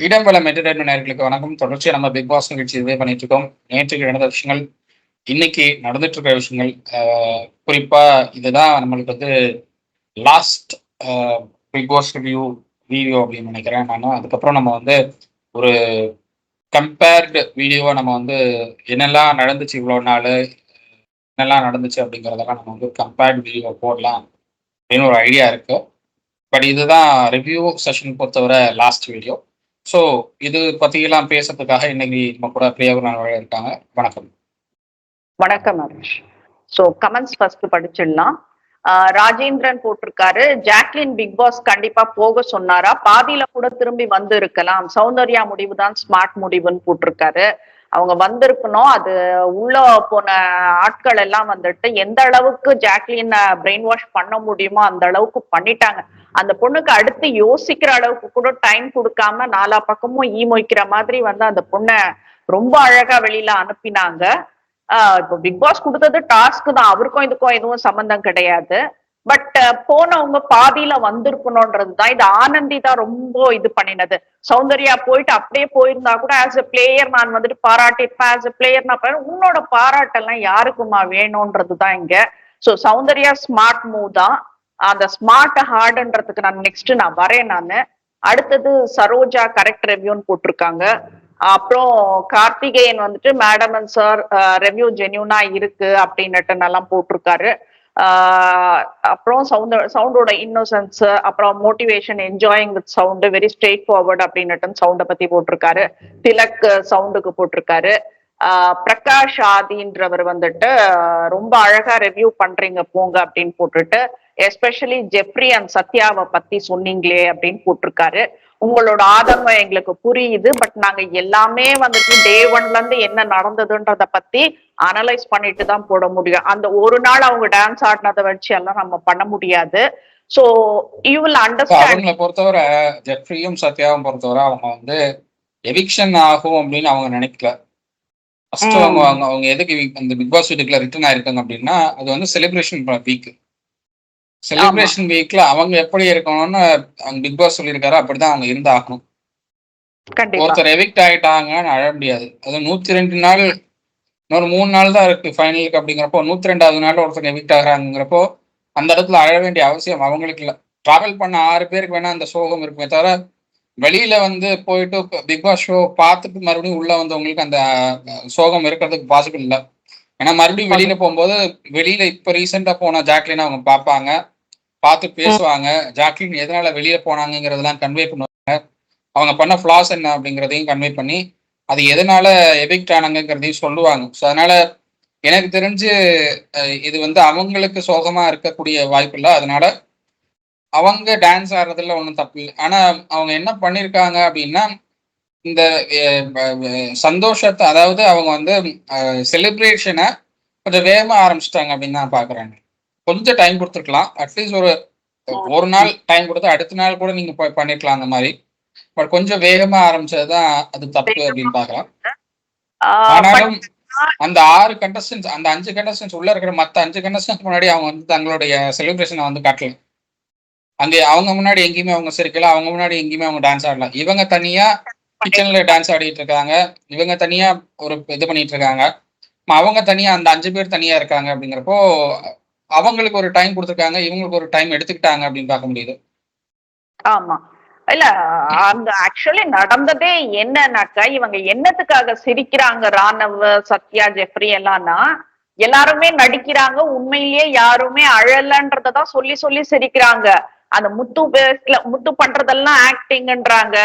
இடம்பலம் entertainment நேயர்களுக்கு வணக்கம். தொடர்ச்சியா நம்ம பிக் பாஸ் நிகழ்ச்சி இதுவே பண்ணிட்டு இருக்கோம். நேற்றுக்கு நடந்த விஷயங்கள், இன்னைக்கு நடந்துட்டு இருக்கிற விஷயங்கள், குறிப்பா இதுதான் நம்மளுக்கு வந்து last Bigg Boss review video அப்படின்னு நினைக்கிறேன் நான். அதுக்கப்புறம் நம்ம வந்து ஒரு கம்பேர்டு வீடியோவா நம்ம வந்து என்னெல்லாம் நடந்துச்சு இவ்வளோ நாள், என்னெல்லாம் நடந்துச்சு அப்படிங்கிறதெல்லாம் நம்ம வந்து கம்பேர்டு வீடியோ போடலாம் அப்படின்னு ஒரு ஐடியா இருக்கு. பட் இதுதான் ரிவ்யூ செஷன் பொறுத்தவரை லாஸ்ட் வீடியோ. ஸோ இது பற்றியெல்லாம் பேசுறதுக்காக இன்னைக்கு நம்ம கூட பிரியாவும் நான் இருக்காங்க. வணக்கம். வணக்கம் ஹரிஷ். ஸோ கமெண்ட்ஸ் ஃபர்ஸ்ட் படிச்சிடலாம். ராஜேந்திரன் போட்டிருக்காரு, ஜாக்லின் பிக் பாஸ் கண்டிப்பா போக சொன்னாரா, பாதியில கூட திரும்பி வந்து இருக்கலாம், சௌந்தர்யா முடிவு தான் ஸ்மார்ட் முடிவுன்னு போட்டிருக்காரு. அவங்க வந்திருக்கணும். அது உள்ள போன ஆட்கள் எல்லாம் வந்துட்டு எந்த அளவுக்கு ஜாக்லின் பிரெயின் வாஷ் பண்ண முடியுமோ அந்த அளவுக்கு பண்ணிட்டாங்க. அந்த பொண்ணுக்கு அடுத்து யோசிக்கிற அளவுக்கு கூட டைம் கொடுக்காம நாலா பக்கமும் மொய்க்கிற மாதிரி வந்து அந்த பொண்ணை ரொம்ப அழகா வெளியில அனுப்பினாங்க. இப்போ பிக் பாஸ் கொடுத்தது டாஸ்க் தான், அவருக்கும் இதுக்கும் எதுவும் சம்பந்தம் கிடையாது. பட் போனவங்க பாதியில வந்திருக்கணும்ன்றதுதான். இது ஆனந்தி தான் ரொம்ப இது பண்ணினது. சௌந்தர்யா போயிட்டு அப்படியே போயிருந்தா கூட ஆஸ் எ பிளேயர் நான் வந்துட்டு பாராட்டிருப்பேன். ஆஸ் எ பிளேயர் நான் உன்னோட பாராட்டெல்லாம் யாருக்குமா வேணும்ன்றதுதான் இங்க. ஸோ சௌந்தர்யா ஸ்மார்ட் மூவ் தான். அந்த ஸ்மார்ட் ஹார்டுன்றதுக்கு நான் வரேன். அடுத்தது சரோஜா கரெக்ட் ரெவ்யூன்னு போட்டிருக்காங்க. அப்புறம் கார்த்திகேயன் வந்துட்டு மேடம் அண்ட் சார் ரெவ்யூ ஜென்யூனா இருக்கு அப்படின்னுட்டு நல்லா போட்டிருக்காரு. அப்புறம் சவுண்டோட இன்னோசன்ஸ், அப்புறம் motivation, enjoying with sound, very straight forward அப்படின்னுட்டு சவுண்டை பத்தி போட்டிருக்காரு. திலக் சவுண்டுக்கு போட்டிருக்காரு. பிரகாஷ் ஆதின்றவர் வந்துட்டு ரொம்ப அழகா ரெவ்யூ பண்றீங்க போங்க அப்படின்னு போட்டுட்டு, எஸ்பெஷலி ஜெப்ரி அண்ட் சத்யாவை பத்தி சொன்னீங்களே அப்படின்னு போட்டிருக்காரு. உங்களோட ஆதங்கம் எங்களுக்கு புரியுது, பட் நாங்க எல்லாமே வந்துட்டு டே ஒன்ல இருந்து என்ன நடந்ததுன்றத பத்தி அனலைஸ் பண்ணிட்டு தான் போட முடியும். அந்த ஒரு நாள் அவங்க டான்ஸ் ஆடினதை வச்சு எல்லாம் நம்ம பண்ண முடியாது. So you will understand. அவங்களை பொறுத்தவரை ஜெப்ரியும் சத்யாவும் பொறுத்தவரை அவங்க வந்து எவிக்ஷன் ஆகும் அப்படின்னு அவங்க நினைக்கல. ஃபர்ஸ்ட் அவங்க எதுக்கு இந்த பிக் பாஸ் வீட்டுக்குள்ள ரிட்டர்ன் ஆயிருக்காங்க அப்படின்னா, அது வந்து செலிப்ரேஷன் வீக். செலிப்ரேஷன் வீக்ல அவங்க எப்படி இருக்கணும்னு பிக் பாஸ் சொல்லியிருக்காரு, அப்படிதான் அவங்க இருந்து ஆகணும். ஒருத்தர் எவிக்ட் ஆயிட்டாங்கன்னு அழ முடியாது. அது 102 நாள், இன்னொரு 3 நாள் தான் இருக்கு ஃபைனலுக்கு. அப்படிங்கிறப்போ 102வது நாள் ஒருத்தர் எவிக்ட் ஆகுறாங்கிறப்போ அந்த இடத்துல அழ வேண்டிய அவசியம் அவங்களுக்கு இல்லை. டிராவல் பண்ண 6 பேருக்கு வேணா அந்த சோகம் இருக்குமே தவிர, வெளியில வந்து போயிட்டு பிக் பாஸ் ஷோ பார்த்துட்டு மறுபடியும் உள்ள வந்தவங்களுக்கு அந்த சோகம் இருக்கிறதுக்கு பாசிபிள் இல்லை. ஏன்னா மறுபடியும் வெளியில போகும்போது, வெளியில இப்ப ரீசெண்டா போன ஜாக்லின் அவங்க பார்ப்பாங்க, பார்த்து பேசுவாங்க. ஜாக்லின் எதனால வெளியில போனாங்கிறதெல்லாம் கன்வே பண்ணுவாங்க. அவங்க பண்ண ஃபிளாஸ் என்ன அப்படிங்கிறதையும் கன்வே பண்ணி அது எதனால எவிக்ட் ஆனாங்கிறதையும் சொல்லுவாங்க. ஸோ அதனால எனக்கு தெரிஞ்சு இது வந்து அவங்களுக்கு சோகமா இருக்கக்கூடிய வாய்ப்பு இல்லை. அதனால அவங்க டான்ஸ் ஆடுறதுல ஒன்றும் தப்பு இல்லை. ஆனா அவங்க என்ன பண்ணியிருக்காங்க அப்படின்னா, இந்த சந்தோஷத்தை, அதாவது அவங்க வந்து செலிப்ரேஷனை கொஞ்சம் வேகமா ஆரம்பிச்சிட்டாங்க அப்படின்னு நான் பாக்குறேன். கொஞ்சம் டைம் கொடுத்துருக்கலாம். அட்லீஸ்ட் ஒரு நாள் டைம் கொடுத்து அடுத்த நாள் கூட நீங்க பண்ணிருக்கலாம் அந்த மாதிரி. பட் கொஞ்சம் வேகமா ஆரம்பிச்சதுதான் அது தப்பு அப்படின்னு பாக்கலாம். ஆனாலும் அந்த 6 கண்டஸ்டன்ஸ், அந்த 5 கண்டஸ்டன்ஸ் உள்ள இருக்கிற மத்த 5 கண்டஸ்டன்ஸ் முன்னாடி அவங்க வந்து தங்களுடைய செலிப்ரேஷனை வந்து காட்டல. அங்கே அவங்க முன்னாடி எங்கேயுமே அவங்க சிரிக்கல, அவங்க முன்னாடி எங்கேயுமே அவங்க டான்ஸ் ஆடலாம். இவங்க தனியா கிச்சன்ல டான்ஸ் ஆடிட்டு இருக்காங்க, இவங்க தனியா ஒரு இது பண்ணிட்டு இருக்காங்க, அவங்க தனியா அந்த 5 பேர் தனியா இருக்காங்க. அப்படிங்கிறப்போ அவங்களுக்கு ஒரு டைம் கொடுத்துருக்காங்க, இவங்களுக்கு ஒரு டைம் எடுத்துக்கிட்டாங்க அப்படின்னு பார்க்க முடியுது. ஆமா, இல்ல அந்த ஆக்சுவலி நடந்ததே என்னன்னாக்கா, இவங்க என்னத்துக்காக சிரிக்கிறாங்க, ராணவ், சத்யா, ஜெஃப்ரி எல்லாம்னா எல்லாருமே நடிக்கிறாங்க, உண்மையிலேயே யாருமே அழலன்றதான் சொல்லி சொல்லி சிரிக்கிறாங்க. அந்த முத்து பண்றதெல்லாம் ஆக்டிங்ன்றாங்க.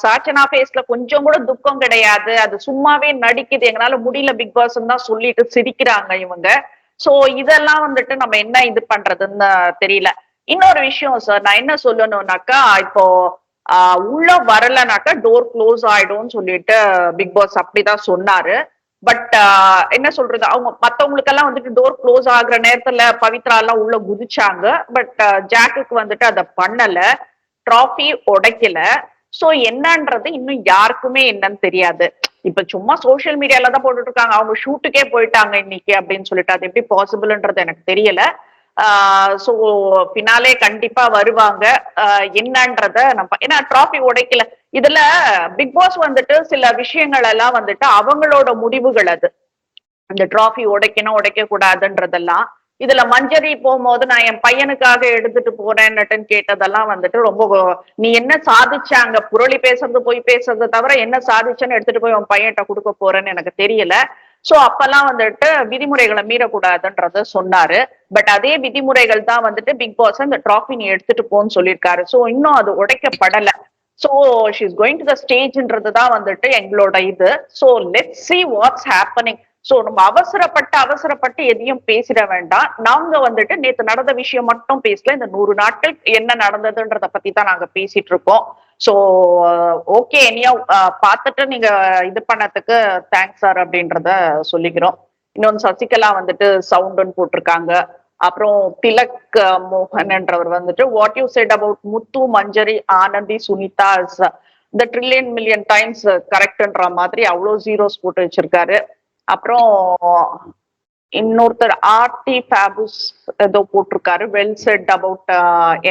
சாச்சனா ஃபேஸ்ல கொஞ்சம் கூட துக்கம் கிடையாது, அது சும்மாவே நடிக்குது, எங்களால முடியல பிக் பாஸ் தான் சொல்லிட்டு சிரிக்கிறாங்க இவங்க. சோ இதெல்லாம் வந்துட்டு நம்ம என்ன இது பண்றதுன்னு தெரியல. இன்னொரு விஷயம் சார், நான் என்ன சொல்லணும்னாக்கா, இப்போ உள்ள வரலனாக்கா டோர் க்ளோஸ் ஆயிடும்னு சொல்லிட்டு பிக் பாஸ் அப்படிதான் சொன்னாரு. பட் என்ன சொல்றது, அவங்க மத்தவங்களுக்கெல்லாம் வந்துட்டு டோர் க்ளோஸ் ஆகுற நேரத்துல பவித்ரா எல்லாம் உள்ள குதிச்சாங்க. பட் ஜாக்குக்கு வந்துட்டு அதை பண்ணல, ட்ராஃபி உடைக்கல. சோ என்னன்றது இன்னும் யாருக்குமே என்னன்னு தெரியாது. இப்ப சும்மா சோசியல் மீடியால தான் போட்டுட்டு இருக்காங்க, அவங்க ஷூட்டுக்கே போயிட்டாங்க இன்னைக்கு அப்படின்னு சொல்லிட்டு அது எப்படி பாசிபிள்ன்றது எனக்கு தெரியல. சோ பின்னாலே கண்டிப்பா வருவாங்க. என்னன்றத நம்ம ஏன்னா டிராஃபி உடைக்கல. இதுல பிக் பாஸ் வந்துட்டு சில விஷயங்கள் எல்லாம் வந்துட்டு அவங்களோட முடிவுகள் அது. அந்த டிராஃபி உடைக்கணும் உடைக்க கூடாதுன்றதெல்லாம். இதுல மஞ்சரி போகும்போது நான் என் பையனுக்காக எடுத்துட்டு போறேன்னுட்டுன்னு கேட்டதெல்லாம் வந்துட்டு ரொம்ப நீ என்ன சாதிச்சாங்க புரளி பேசுறது பொய் பேசுறதை தவிர என்ன சாதிச்சேன்னு எடுத்துட்டு போய் உன் பையன்கிட்ட கொடுக்க போறேன்னு எனக்கு தெரியல. சோ அப்பெல்லாம் வந்துட்டு விதிமுறைகளை மீறக்கூடாதுன்றத சொன்னாரு. பட் அதே விதிமுறைகள் தான் வந்துட்டு பிக் பாஸ் அந்த டிராஃபி நீ எடுத்துட்டு போன்னு சொல்லியிருக்காரு. சோ இன்னும் அது உடைக்கப்படல. So she's going to the ஸ்டேஜ்ன்றது தான் வந்துட்டு எங்களோட இது. So let's see what's happening. So நம்ம அவசரப்பட்டு எதையும் பேசிட வேண்டாம். நாங்க வந்துட்டு நேத்து நடந்த விஷயம் மட்டும் பேசல. இந்த 100 நாட்கள் என்ன நடந்ததுன்றத பத்தி தான் நாங்க பேசிட்டு இருக்கோம். சோ ஓகே இனியா பார்த்துட்டு நீங்க இது பண்ணதுக்கு தேங்க்ஸ் சார் அப்படின்றத சொல்லிக்கிறோம். இன்னொன்னு சசிகலா வந்துட்டு சவுண்டுன்னு போட்டிருக்காங்க. அப்புறம் திலக் மோகன் என்றவர் வந்துட்டு வாட் யூ செட் அபவுட் முத்து மஞ்சரி ஆனந்தி சுனிதா இந்த ட்ரில்லியன் மில்லியன் டைம்ஸ் கரெக்ட்ன்ற மாதிரி அவ்வளோ ஜீரோஸ் போட்டு வச்சிருக்காரு. அப்புறம் இன்னொருத்தர் ஆர்டி ஃபேபுஸ் ஏதோ போட்டிருக்காரு well said about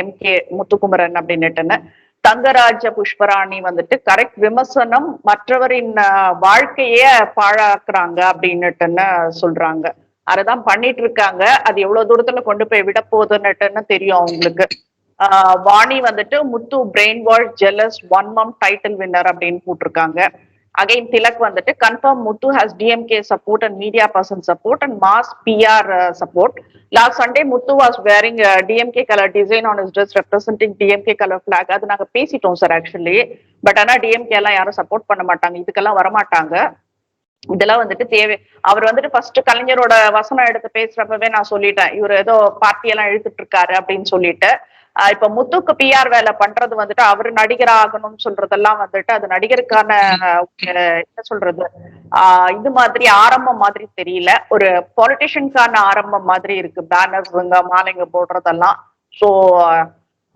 M K Muthukumaran அப்படின்னுட்டுன்னு. தங்கராஜ புஷ்பராணி வந்துட்டு கரெக்ட் விமர்சனம் மற்றவரின் வாழ்க்கைய பாழாக்குறாங்க அப்படின்னுட்டுன்னு சொல்றாங்க. அததான் பண்ணிட்டு இருக்காங்க. அது எவ்வளவு தூரத்துல கொண்டு போய் விட போகுதுன்னுட்டுன்னு தெரியும் அவங்களுக்கு. வாணி வந்துட்டு Muthu brain wash jealous 1 month title winner அப்படின்னு போட்டிருக்காங்க. Again, Tilak வந்துட்டு confirm Muthu has DMK support and media person support and mass PR support. Last Sunday, Muthu was wearing a DMK color design on his dress representing DMK color flag. அது நாங்க பேசிட்டோம் sir actually. But ஆனா DMK எல்லாம் யாரும் support பண்ண மாட்டாங்க, இதுக்கெல்லாம் வரமாட்டாங்க. இதெல்லாம் வந்துட்டு தேவை. அவர் வந்துட்டு ஃபர்ஸ்ட் கலைஞரோட வசனம் எடுத்து பேசுறப்பவே நான் சொல்லிட்டேன் இவர் ஏதோ பார்ட்டி எல்லாம் இழுத்துட்டு இருக்காரு அப்படின்னு சொல்லிட்டு. இப்ப முத்துக்கு பிஆர் வேலை பண்றது வந்துட்டு அவரு நடிகர் ஆகணும்னு சொல்றதெல்லாம் வந்துட்டு அது நடிகருக்கான என்ன சொல்றது இது மாதிரி ஆரம்பம் மாதிரி தெரியல. ஒரு பொலிட்டிஷியனுக்கான ஆரம்பம் மாதிரி இருக்கு. பேனர்ஸுங்க மாலைங்க போடுறதெல்லாம். ஸோ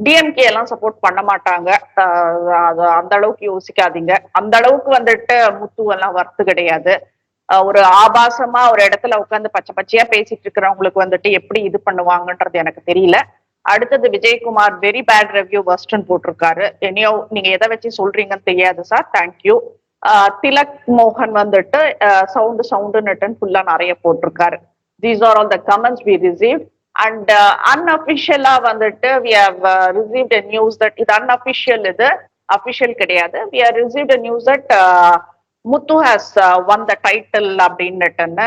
டிஎம்கே எல்லாம் சப்போர்ட் பண்ண மாட்டாங்க. அந்த அளவுக்கு யோசிக்காதீங்க. அந்த அளவுக்கு வந்துட்டு முத்துவெல்லாம் வர்த்து கிடையாது. ஒரு ஆபாசமா ஒரு இடத்துல உட்காந்து பச்சை பச்சையா பேசிட்டு இருக்கிறவங்களுக்கு வந்துட்டு எப்படி இது பண்ணுவாங்கன்றது எனக்கு தெரியல. அடுத்தது விஜயகுமார் வெரி பேட் ரிவ்யூ வர்ஸ்ட்னு போட்டிருக்காரு. என்னையோ நீங்க எதை வச்சு சொல்றீங்கன்னு தெரியாது சார், தேங்க்யூ. திலக் மோகன் வந்துட்டு சவுண்டுன்னு ஃபுல்லா நிறைய போட்டிருக்காரு. These are all the comments we receive. And அன்அபிஷியலா வந்துட்டு we have received a news that இது அன்அபிஷியல், இது அபிஷியல் கிடையாது. We have received a news that Muthu has won the title அப்படின்னுட்டுன்னு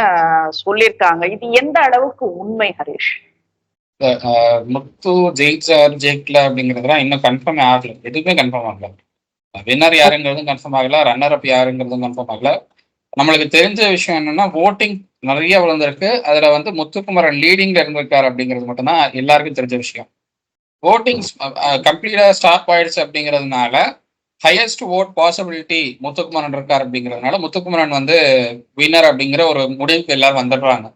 சொல்லியிருக்காங்க. இது எந்த அளவுக்கு உண்மை ஹரிஷ்? முத்து ஜெயிச்சார் ஜெயிக்கல அப்படிங்கிறதுலாம் இன்னும் கன்ஃபார்ம் ஆகல. எதுவுமே கன்ஃபார்ம் ஆகல. வின்னர் யாருங்கிறதும் கன்ஃபார்ம் ஆகல, ரன்னர் அப் யாருங்கிறதும் கன்ஃபார்ம் ஆகல. நம்மளுக்கு தெரிஞ்ச விஷயம் என்னன்னா ஓட்டிங் நிறைய விழுந்திருக்கு. அதுல வந்து முத்துக்குமரன் லீடிங்ல இருந்திருக்காரு அப்படிங்கிறது மட்டும்தான் எல்லாருக்கும் தெரிஞ்ச விஷயம். ஓட்டிங் கம்ப்ளீட்டா ஸ்டாப் ஆயிடுச்சு அப்படிங்கிறதுனால ஹையஸ்ட் ஓட் பாசிபிலிட்டி முத்துக்குமரன் இருக்காரு அப்படிங்கிறதுனால முத்துக்குமரன் வந்து வின்னர் அப்படிங்கிற ஒரு முடிவுக்கு எல்லாரும் வந்துடுறாங்க.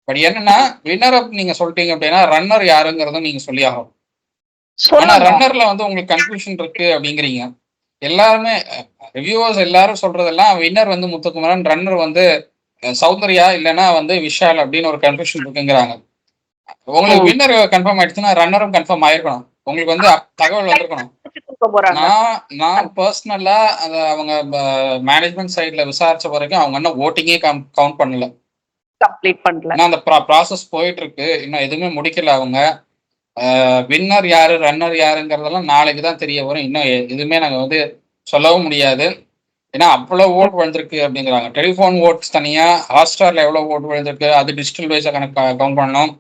பட் என்னன்னா வின்னர் அப் நீங்க சொல்லிட்டீங்க அப்படின்னா ரன்னர் யாருங்கிறதும் நீங்க சொல்லி ஆகும். ஆனா ரன்னர்ல வந்து உங்களுக்கு கன்ஃபியூஷன் இருக்கு அப்படிங்கிறீங்க. எல்லாருமே ரிவ்யூவர்ஸ் எல்லாரும் சொல்றதெல்லாம் வின்னர் வந்து முத்துக்குமரன், ரன்னர் வந்து சௌந்தர்யா இல்லைன்னா வந்து விஷால் அப்படின்னு ஒரு கன்ஃபியூஷன் இருக்குங்கிறாங்க. உங்களுக்கு வின்னர் கன்ஃபார்ம் ஆயிடுச்சுன்னா ரன்னரும் கன்ஃபார்ம் ஆயிருக்கணும். உங்களுக்கு வந்து தகவல் வந்திருக்கணும். நான் பர்சனலா அவங்க மேனேஜ்மெண்ட் சைட்ல விசாரிச்ச வரைக்கும் அவங்க என்ன ஓட்டிங்கே கவுண்ட் பண்ணல, கம்ப்ளீட் பண்ணல. அந்த ப்ராசஸ் போயிட்டு இருக்கு. இன்னும் எதுவுமே முடிக்கல. அவங்க வின்னர் யாரு ரன்னர் யாருங்கிறதெல்லாம் நாளைக்கு தான் தெரிய வரும். இன்னும் எதுவுமே நாங்கள் வந்து சொல்லவும் முடியாது. ஏன்னா அவ்வளோ ஓட் விழுந்திருக்கு அப்படிங்கிறாங்க. டெலிஃபோன் ஓட்ஸ் தனியா, ஹாட்ஸ்டார்ல எவ்வளோ ஓட் விழுந்திருக்கு அது டிஜிட்டல் வைஸா கவுண்ட் பண்ணணும்.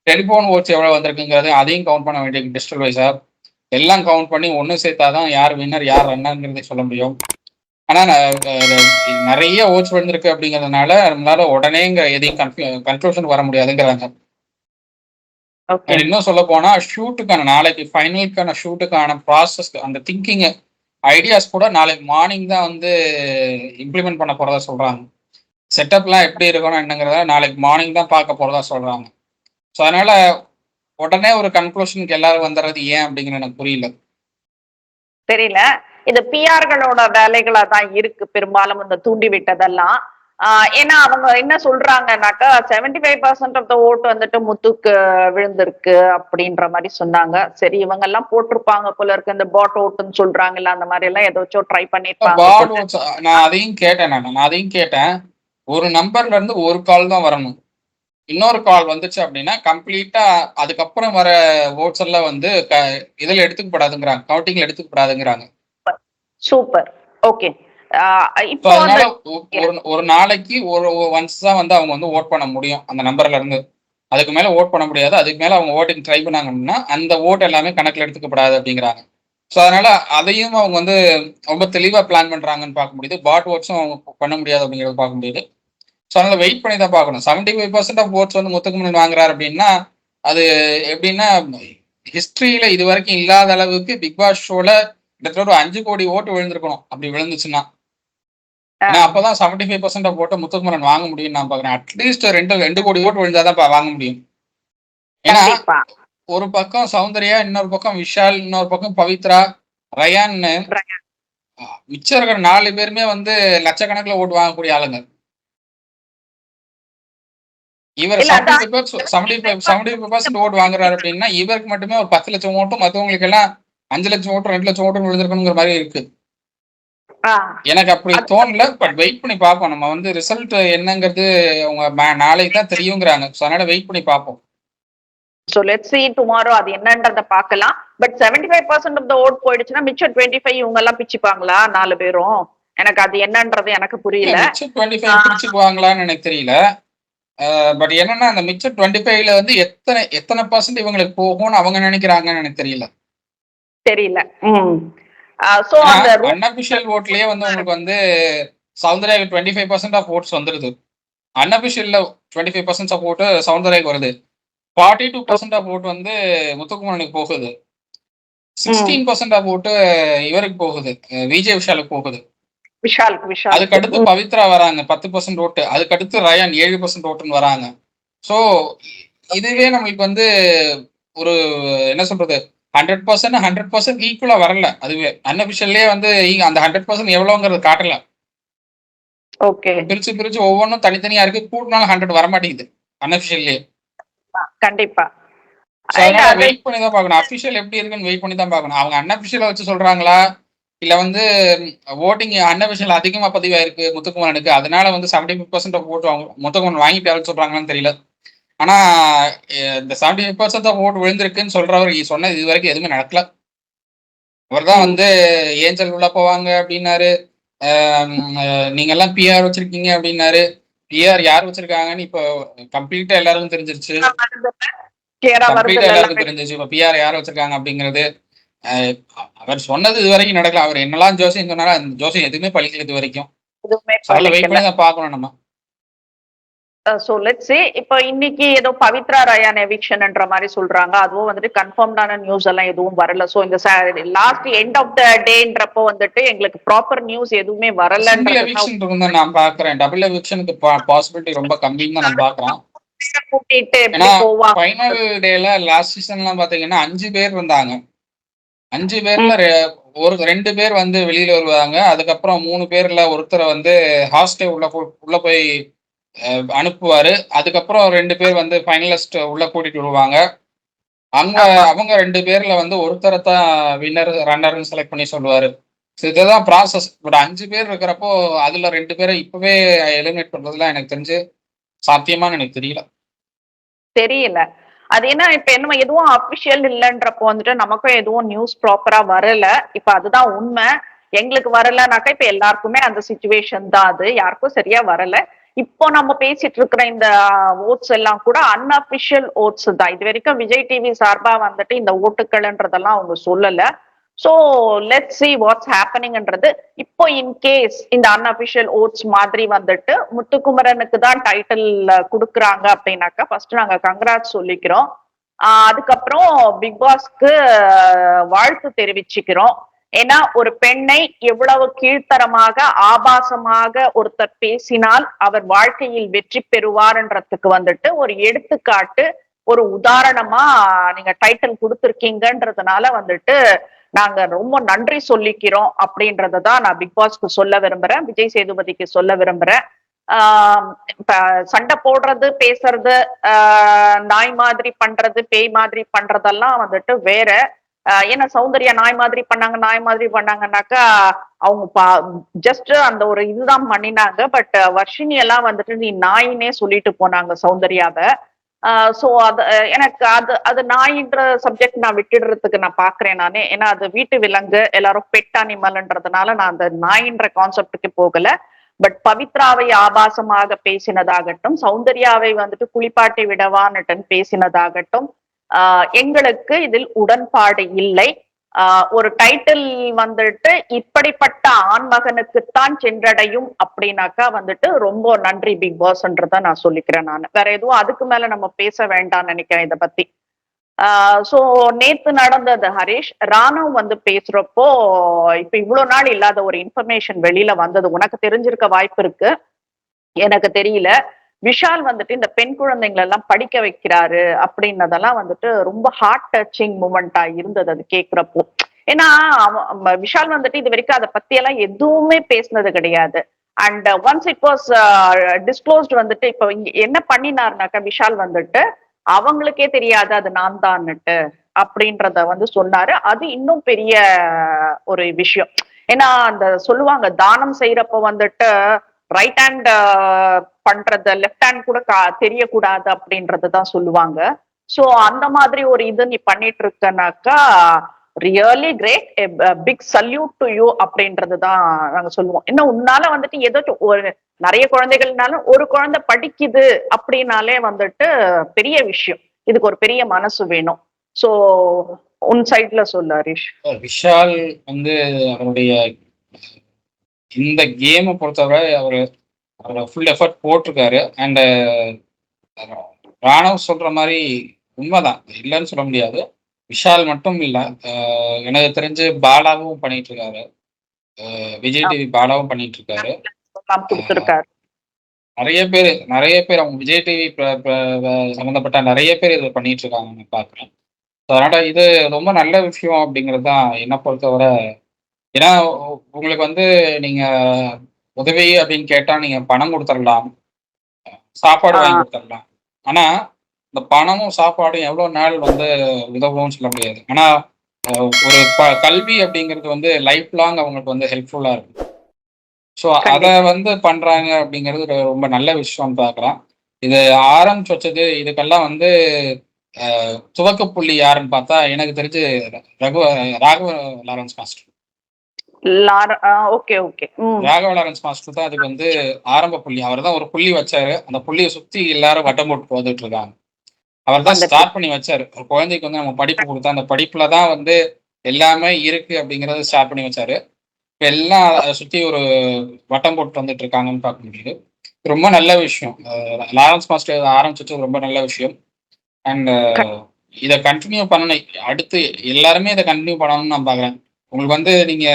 டெலிஃபோன் ஓட்ஸ் எவ்வளோ வந்திருக்குங்கிறது அதையும் கவுண்ட் பண்ண வேண்டிய டிஜிட்டல் வைஸா எல்லாம் கவுண்ட் பண்ணி ஒன்று சேர்த்தாதான் யார் வின்னர் யார் ரன்னர்ங்கிறத சொல்ல முடியும். ஆனா நிறைய ஓட்ஸ் விழுந்திருக்கு அப்படிங்கிறதுனால நம்மளால உடனே எதையும் கன்க்ளூஷன் வர முடியாதுங்கிறாங்க. இன்னும் சொல்ல போனா ஷூட்டுக்கான நாளைக்கு ஃபைனலுக்கான ஷூட்டுக்கான ப்ராசஸ் அந்த திங்கிங் ஐடியாஸ் கூட நாளைக்கு மார்னிங் தான் வந்து இம்ப்ளிமெண்ட் பண்ண போறதா சொல்றாங்க. செட்டப்லாம் எப்படி இருக்கணும் என்னங்கிறத நாளைக்கு மார்னிங் தான் பார்க்க போறதா சொல்றாங்க. ஸோ அதனால உடனே ஒரு கன்க்ளூஷனுக்கு எல்லாரும் வந்துடுறது ஏன் அப்படிங்கிற எனக்கு தெரியல. இது பிஆர்களோட வேலைகளா தான் இருக்கு பெரும்பாலும் இந்த தூண்டி விட்டதெல்லாம். ஏன்னா அவங்க என்ன சொல்றாங்கன்னாக்கா 75% ஆஃப் த ஓட்டு வந்துட்டு முத்துக்கு விழுந்திருக்கு அப்படின்ற மாதிரி சொன்னாங்க. சரி இவங்க எல்லாம் போட்டிருப்பாங்க போல இருக்கு, இந்த பாட் ஓட்டுன்னு சொல்றாங்கல்ல, அந்த மாதிரி எல்லாம் ஏதாச்சும் ட்ரை பண்ணிருப்பாங்க பாட் போல. ஓட்ஸ் நான் அதையும் கேட்டேன். நான் அதையும் கேட்டேன். ஒரு நம்பர்ல இருந்து ஒரு கால் தான் வரணும். இன்னொரு கால் வந்துச்சு அப்படின்னா கம்ப்ளீட்டா அதுக்கப்புறம் வர ஓட்ஸ் எல்லாம் வந்து இதுல எடுத்துக்கப்படாதுங்கிறாங்க, கவுண்டிங்ல எடுத்துக்கப்படாதுங்கிறாங்க. சூப்பர். ஓகே. இப்போ அதனால ஒரு நாளைக்கு ஒரு ஒன்ஸ் தான் வந்து அவங்க வந்து ஓட் பண்ண முடியும் அந்த நம்பர்ல இருந்து. அதுக்கு மேல ஓட் பண்ண முடியாது. அதுக்கு மேல அவங்க ஓட்டிங் ட்ரை பண்ணாங்கன்னா அந்த ஓட் எல்லாமே கணக்குல எடுத்துக்கப்படாது அப்படிங்கிறாங்க. ஸோ அதனால அதையும் அவங்க வந்து ரொம்ப தெளிவா பிளான் பண்றாங்கன்னு பார்க்க முடியுது. பாட் ஓட்ஸும் அவங்க பண்ண முடியாது அப்படிங்கிறத பார்க்க முடியுது. ஸோ அதனால வெயிட் பண்ணி தான் பார்க்கணும். 75% ஆஃப் ஓட்ஸ் வந்து முத்துக்குமரன் வாங்குறாரு அப்படின்னா அது எப்படின்னா ஹிஸ்டரியில இது வரைக்கும் இல்லாத அளவுக்கு பிக் பாஸ் ஷோல கிட்டத்தட்ட ஒரு 5 கோடி ஓட்டு விழுந்திருக்கணும் அப்படி விழுந்துச்சுன்னா. ஏன்னா அப்பதான் 75% ஆஃப் ஓட்டை முத்துக்குமரன் வாங்க முடியும் நான் பாக்குறேன். அட்லீஸ்ட் 2 கோடி ஓட்டு விழுந்தாதான் வாங்க முடியும். ஏன்னா ஒரு பக்கம் சௌந்தர்யா, இன்னொரு பக்கம் விஷால், இன்னொரு பக்கம் பவித்ரா, ரயான்னு மிச்சம் இருக்கிற 4 பேருமே வந்து லட்சக்கணக்கில் ஓட்டு வாங்கக்கூடிய ஆளுங்க. இவர் 75% ஓட்டு வாங்குறாரு அப்படின்னா இவருக்கு மட்டுமே ஒரு 10 லட்சம் ஓட்டும், மற்றவங்களுக்கு எல்லாம் 5 லட்சம் ஓட்டும் 2 லட்சம் ஓட்டும் விழுந்திருக்கணுங்கிற மாதிரி இருக்கு. எனக்கு அப்படி தோணல. பட் வெயிட் பண்ணி பார்ப்போம். நம்ம வந்து ரிசல்ட் என்னங்கிறது அவங்க நாளைக்கு தான் தெரியுங்கிறாங்க. ஸோ அதனால வெயிட் பண்ணி பார்ப்போம். So let's see tomorrow அது என்னன்றத பார்க்கலாம். பட் 75% ஆஃப் த ஓட் போயிடுச்சுன்னா மிச்சம் 25 இவங்க எல்லாம் பிச்சுப்பாங்களா 4 பேரும்? எனக்கு அது என்னன்றது எனக்கு புரியல. மிச்சம் 25 பிரிச்சுக்குவாங்களான்னு எனக்கு தெரியல. பட் என்னன்னா அந்த மிச்சம் 25ல வந்து எத்தனை பர்சன்ட் இவங்களுக்கு போகும்னு அவங்க நினைக்கிறாங்கன்னு எனக்கு தெரியல. சோ அந்த அன்அபிஷியல் ஓட்லயே வந்து உங்களுக்கு வந்து சௌந்தர்யாவுக்கு 25% ஆஃப் ஓட்ஸ் வந்துருது. அன்அபிஷியல்ல 25% ஆஃப் ஓட்டு சௌந்தர்யாவுக்கு வருது. 42% ஆஃப் ஓட்டு வந்து முத்துக்குமரனுக்கு போகுது. 16% ஆஃப் ஓட்டு இவருக்கு போகுது, விஜய் விஷாலுக்கு போகுது. அதுக்கு அடுத்து பவித்ரா வராங்க 10% ஓட்டு. அதுக்கு அடுத்து ரயான் 7% ஓட்டுன்னு வராங்க. ஸோ இதுவே நம்மளுக்கு வந்து ஒரு என்ன சொல்றது 100% ஈக்குவலா வரல. அதுவே அன்அபிஷியல்லே வந்து அந்த 100% எவ்வளவுங்கிறது காட்டல. ஓகே, பிரிச்சு ஒவ்வொன்றும் தனித்தனியா இருக்கு. கூட்டினாலும் 100 வர மாட்டேங்குது அன்அபிஷியல்லே. கண்டிப்பா அதனால வெயிட் பண்ணி தான் பார்க்கணும். அபிஷியல் எப்படி இருக்குன்னு வெயிட் பண்ணி தான் பார்க்கணும். அவங்க அன்அபிஷியலை வச்சு சொல்றாங்களா இல்ல வந்து ஓட்டிங் அன்அபிஷியல் அதிகமா பதிவாயிருக்கு முத்துக்குமரனுக்கு, அதனால வந்து 75% ஆஃப் ஓட்டு அவங்க முத்துக்குமரன் வாங்கிட்டாருன்னு சொல்றாங்கன்னு தெரியல. ஆனா இந்த 75% ஆஃப் ஓட்டு விழுந்திருக்குன்னு சொல்றவர் சொன்ன இது வரைக்கும் எதுவுமே நடக்கல. அவர் தான் வந்து ஏஞ்சல் உள்ள போவாங்க அப்படின்னாரு. நீங்க எல்லாம் பிஆர் வச்சிருக்கீங்க அப்படின்னாரு. பிஆர் யார் வச்சிருக்காங்கன்னு இப்போ கம்ப்ளீட்டா எல்லாருக்கும் தெரிஞ்சிருச்சு. எல்லாருக்கும் தெரிஞ்சிச்சு இப்ப பிஆர் யார் வச்சிருக்காங்க அப்படிங்கிறது. அவர் சொன்னது இது வரைக்கும் நடக்கல. அவர் என்னெல்லாம் ஜோசியம் சொன்னாலும் அந்த ஜோசியம் எதுவுமே பழிக்கல இது வரைக்கும். வெயிட் பண்ணி தான் பார்க்கணும் நம்ம. சோ லெட்ஸ் சே இப்போ இன்னைக்கு ஏதோ பவித்ரா ரயான் எவிக்ஷன்ன்ற மாதிரி சொல்றாங்க. அதுவும் வந்துட்டு கன்ஃபார்ம்டான நியூஸ் எல்லாம் எதுவும் வரல. சோ இந்த லாஸ்ட் எண்ட் ஆஃப் த டேன்றப்போ வந்துட்டு எங்களுக்கு ப்ராப்பர் நியூஸ் எதுவுமே வரலன்றது நான் பாக்குறேன். டபுள் எவிக்ஷனுக்கு பாசிபிலிட்டி ரொம்ப கம்மின்னு தான் நான் பாக்குறேன். ஃபைனல் டேல லாஸ்ட் சீசன்லாம் பாத்தீங்கன்னா 5 பேர் இருந்தாங்க. 5 பேர்ல 2 பேர் வந்து வெளியில வருவாங்க. அதுக்கப்புறம் 3 பேர்ல ஒருத்தரை வந்து ஹாஸ்டல் உள்ள போய் அனுப்புவாரு. அதுக்கப்புறம் 2 பேர் வந்து ஃபைனலிஸ்ட் உள்ள கூட்டிட்டு வருவாங்க. அவங்க 2 பேர்ல வந்து ஒருத்தரை தான் வின்னர் ரன்னர்னு செலக்ட் பண்ணி சொல்லுவாரு. இதுதான் ப்ராசஸ். பட் 5 பேர் இருக்கிறப்போ அதுல 2 பேரை இப்பவே எலிமினேட் பண்றதுலாம் எனக்கு தெரிஞ்சு சாத்தியமானு எனக்கு தெரியல. அது என்ன இப்ப என்ன எதுவும் அபிஷியல் இல்லைன்றப்போ வந்துட்டு நமக்கும் எதுவும் நியூஸ் ப்ராப்பரா வரல. இப்ப அதுதான் உண்மை. எங்களுக்கு வரலனாக்கா இப்ப எல்லாருக்குமே அந்த சிச்சுவேஷன் தான். அது யாருக்கும் சரியா வரல. இப்போ நம்ம பேசிட்டு இருக்கிற இந்த ஓட்ஸ் எல்லாம் கூட அன்அபிஷியல் ஓட்ஸ் தான். இது வரைக்கும் விஜய் டிவி சார்பா வந்துட்டு இந்த ஓட்டுக்கள்ன்றதெல்லாம் அவங்க சொல்லல. சோ லெட்ஸ் சி வாட்ஸ் ஹேப்பனிங்ன்றது. இப்போ இன்கேஸ் இந்த அன்அபிஷியல் ஓட்ஸ் மாதிரி வந்துட்டு முத்துக்குமரனுக்கு தான் டைட்டில் கொடுக்குறாங்க அப்படின்னாக்கா ஃபர்ஸ்ட் நாங்க கங்க்ராட்ஸ் சொல்லிக்கிறோம். அதுக்கப்புறம் பிக் பாஸ்க்கு வாழ்த்து தெரிவிச்சுக்கிறோம். ஏன்னா ஒரு பெண்ணை எவ்வளவு கீழ்த்தரமாக ஆபாசமாக ஒருத்தர் பேசினால் அவர் வாழ்க்கையில் வெற்றி பெறுவார்ன்றதுக்கு வந்துட்டு ஒரு எடுத்துக்காட்டு, ஒரு உதாரணமா நீங்க டைட்டில் கொடுத்துருக்கீங்கன்றதுனால வந்துட்டு நாங்க ரொம்ப நன்றி சொல்லிக்கிறோம் அப்படின்றதான் நான் பிக் பாஸ்க்கு சொல்ல விரும்புறேன், விஜய் சேதுபதிக்கு சொல்ல விரும்புறேன். இப்ப சண்டை போடுறது, பேசுறது, நாய் மாதிரி பண்றது, பேய் மாதிரி பண்றதெல்லாம் வந்துட்டு வேற. ஏன்னா சௌந்தர்யா நாய் மாதிரி பண்ணாங்கன்னாக்கா அவங்க ஜஸ்ட் அந்த ஒரு இதுதான் பண்ணினாங்க. பட் வர்ஷினி எல்லாம் வந்துட்டு நீ நாயினே சொல்லிட்டு போனாங்க சௌந்தர்யாவை. சோ அது எனக்கு அது நாயின்ற சப்ஜெக்ட் நான் விட்டுடுறதுக்கு நான் பாக்குறேன் நானே. ஏன்னா அது வீட்டு விலங்கு, எல்லாரும் பெட் அனிமல்ன்றதுனால நான் அந்த நாயின்ற கான்செப்டுக்கு போகல. பட் பவித்ராவை ஆபாசமாக பேசினதாகட்டும், சௌந்தர்யாவை வந்துட்டு குளிப்பாட்டி விடவான்னுட்டு பேசினதாகட்டும், எங்களுக்கு இதில் உடன்பாடு இல்லை. ஒரு டைட்டில் வந்துட்டு இப்படிப்பட்ட ஆண்மகனுக்குத்தான் சென்றடையும் அப்படின்னாக்கா வந்துட்டு ரொம்ப நன்றி பிக் பாஸ்ன்றத நான் சொல்லிக்கிறேன். நான் வேற எதுவும் அதுக்கு மேல நம்ம பேச வேண்டாம்னு நினைக்கிறேன் இதை பத்தி. சோ நேத்து நடந்தது ஹரிஷ் ராணுவ வந்து பேசுறப்போ இப்ப இவ்வளவு நாள் இல்லாத ஒரு இன்ஃபர்மேஷன் வெளியில வந்தது. உனக்கு தெரிஞ்சிருக்க வாய்ப்பு இருக்கு, எனக்கு தெரியல. விஷால் வந்துட்டு இந்த பெண் குழந்தைங்களை எல்லாம் படிக்க வைக்கிறாரு அப்படின்னதெல்லாம் வந்துட்டு ரொம்ப ஹார்ட் டச்சிங் மூமெண்டா இருந்தது அது கேக்குறப்போ. ஏன்னா விஷால் வந்துட்டு இது வரைக்கும் அதை பத்தி எல்லாம் எதுவுமே பேசினது கிடையாது. And once it was disclosed வந்துட்டு இப்ப இங்க என்ன பண்ணினாருனாக்கா விஷால் வந்துட்டு அவங்களுக்கே தெரியாது அது நான் தான்னுட்டு அப்படின்றத வந்து சொன்னாரு. அது இன்னும் பெரிய ஒரு விஷயம். ஏன்னா அந்த சொல்லுவாங்க தானம் செய்யறப்ப வந்துட்டு ரைட் ஹேண்ட் பண்றது லெஃப்ட் ஹேண்ட் கூட தெரியக்கூடாது அப்படின்றதுதான் சொல்லுவாங்க. சோ அந்த மாதிரி ஒரு இது நீ பண்ணிட்டு இருக்கனாக்கா really great, big salute to you அப்படின்றதுதான் நாங்க சொல்லுவோம். இன்னும் உன்னால வந்துட்டு ஏதாச்சும் ஒரு நிறைய குழந்தைகள்னாலும் ஒரு குழந்தை படிக்குது அப்படின்னாலே வந்துட்டு பெரிய விஷயம். இதுக்கு ஒரு பெரிய மனசு வேணும். சோ உன் சைட்ல சொல்லு ஹரிஷ். விஷால் வந்து அவருடைய இந்த கேமை பொறுத்தவரை அவரு ஃபுல் எஃபர்ட் போட்டிருக்காரு. அண்ட் ராணவ் சொல்ற மாதிரி உண்மைதான், இல்லைன்னு சொல்ல முடியாது. விஷால் மட்டும் இல்லை, எனக்கு தெரிஞ்சு பாலாவும் பண்ணிட்டு இருக்காரு, விஜய் டிவி பாலாவும் பண்ணிட்டு இருக்காரு. நிறைய பேர் அவங்க விஜய் டிவி சம்மந்தப்பட்ட நிறைய பேர் இதை பண்ணிட்டு இருக்காங்க பார்க்குறேன். அதனால இது ரொம்ப நல்ல விஷயம் அப்படிங்கிறது தான் என்னை பொறுத்தவரை. ஏன்னா உங்களுக்கு வந்து நீங்க உதவி அப்படின்னு கேட்டா நீங்க பணம் கொடுத்துடலாம், சாப்பாடு வாங்கி கொடுத்துடலாம். ஆனா இந்த பணமும் சாப்பாடும் எவ்வளவு நாள் வந்து உதவும் சொல்ல முடியாது. ஆனா ஒரு கல்வி அப்படிங்கிறது வந்து லைஃப் லாங் அவங்களுக்கு வந்து ஹெல்ப்ஃபுல்லா இருக்கும். ஸோ அதை வந்து பண்றாங்க அப்படிங்கிறது ரொம்ப நல்ல விஷயம் பார்க்கலாம். இது ஆரம்பிச்சு வச்சது இதுக்கெல்லாம் வந்து துவக்க புள்ளி யாருன்னு பார்த்தா எனக்கு தெரிஞ்சு Raghava Lawrence master. Raghava Lawrence master தான் அதுக்கு வந்து ஆரம்ப புள்ளி. அவர் தான் ஒரு புள்ளி வச்சாரு. அந்த புள்ளியை சுத்தி எல்லாரும் வட்டம் போட்டு போதுட்டு இருக்காங்க. அவர் தான் ஸ்டார்ட் பண்ணி வச்சாரு. ஒரு குழந்தைக்கு வந்து நம்ம படிப்பு கொடுத்தா அந்த படிப்புல தான் வந்து எல்லாமே இருக்கு அப்படிங்கறத ஸ்டார்ட் பண்ணி வச்சாரு. இப்ப எல்லாம் அதை சுத்தி ஒரு வட்டம் போட்டு வந்துட்டு இருக்காங்கன்னு பார்க்க முடியுது. ரொம்ப நல்ல விஷயம். லாரன்ஸ் மாஸ்டர் ஆரம்பிச்சது ரொம்ப நல்ல விஷயம். அண்ட் இதை கண்டினியூ பண்ணணும். அடுத்து எல்லாருமே இதை கண்டினியூ பண்ணணும்னு நான் பாக்குறேன். உங்களுக்கு வந்து நீங்க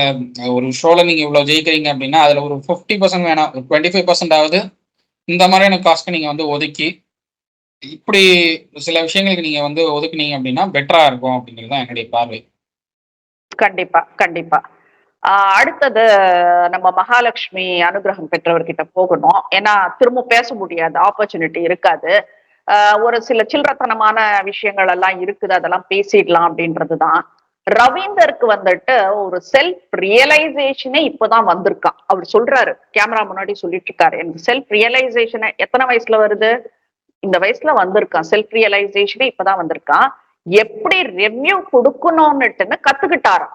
ஒரு ஷோல நீங்க இவ்வளவு ஜெயிக்கிறீங்க அப்படின்னா அதுல ஒரு 50% வேணாம், ஒரு 25% ஆகுது இந்த மாதிரியான காஸ்ட் நீங்க வந்து ஒதுக்கி இப்படி சில விஷயங்களுக்கு நீங்க வந்து ஒதுக்குனீங்க அப்படின்னா பெட்டரா இருக்கும் அப்படிங்கிறது தான் என்னுடைய பார்வை. கண்டிப்பா கண்டிப்பா. அடுத்தது நம்ம மகாலட்சுமி அனுகிரகம் பெற்றவர்கிட்ட போகணும். ஏன்னா திரும்ப பேச முடியாது, ஆப்பர்ச்சுனிட்டி இருக்காது. ஒரு சில சில்லறத்தனமான விஷயங்கள் எல்லாம் இருக்குது, அதெல்லாம் பேசிடலாம் அப்படின்றதுதான். ரவீந்தருக்கு வந்துட்டு ஒரு செல்ஃப் ரியலைசேஷனே இப்பதான் வந்திருக்கான். அவர் சொல்றாரு, கேமரா முன்னாடி சொல்லிட்டு இருக்காரு, எனக்கு செல்ஃப் ரியலைசேஷன் எத்தனை வயசுல வருது, இந்த வயசுல வந்திருக்கான். செல்ஃப் ரியலைசேஷனே இப்பதான் வந்திருக்கான். எப்படி ரெவ்யூ கொடுக்கணும்னுட்டுன்னு கத்துக்கிட்டாராம்.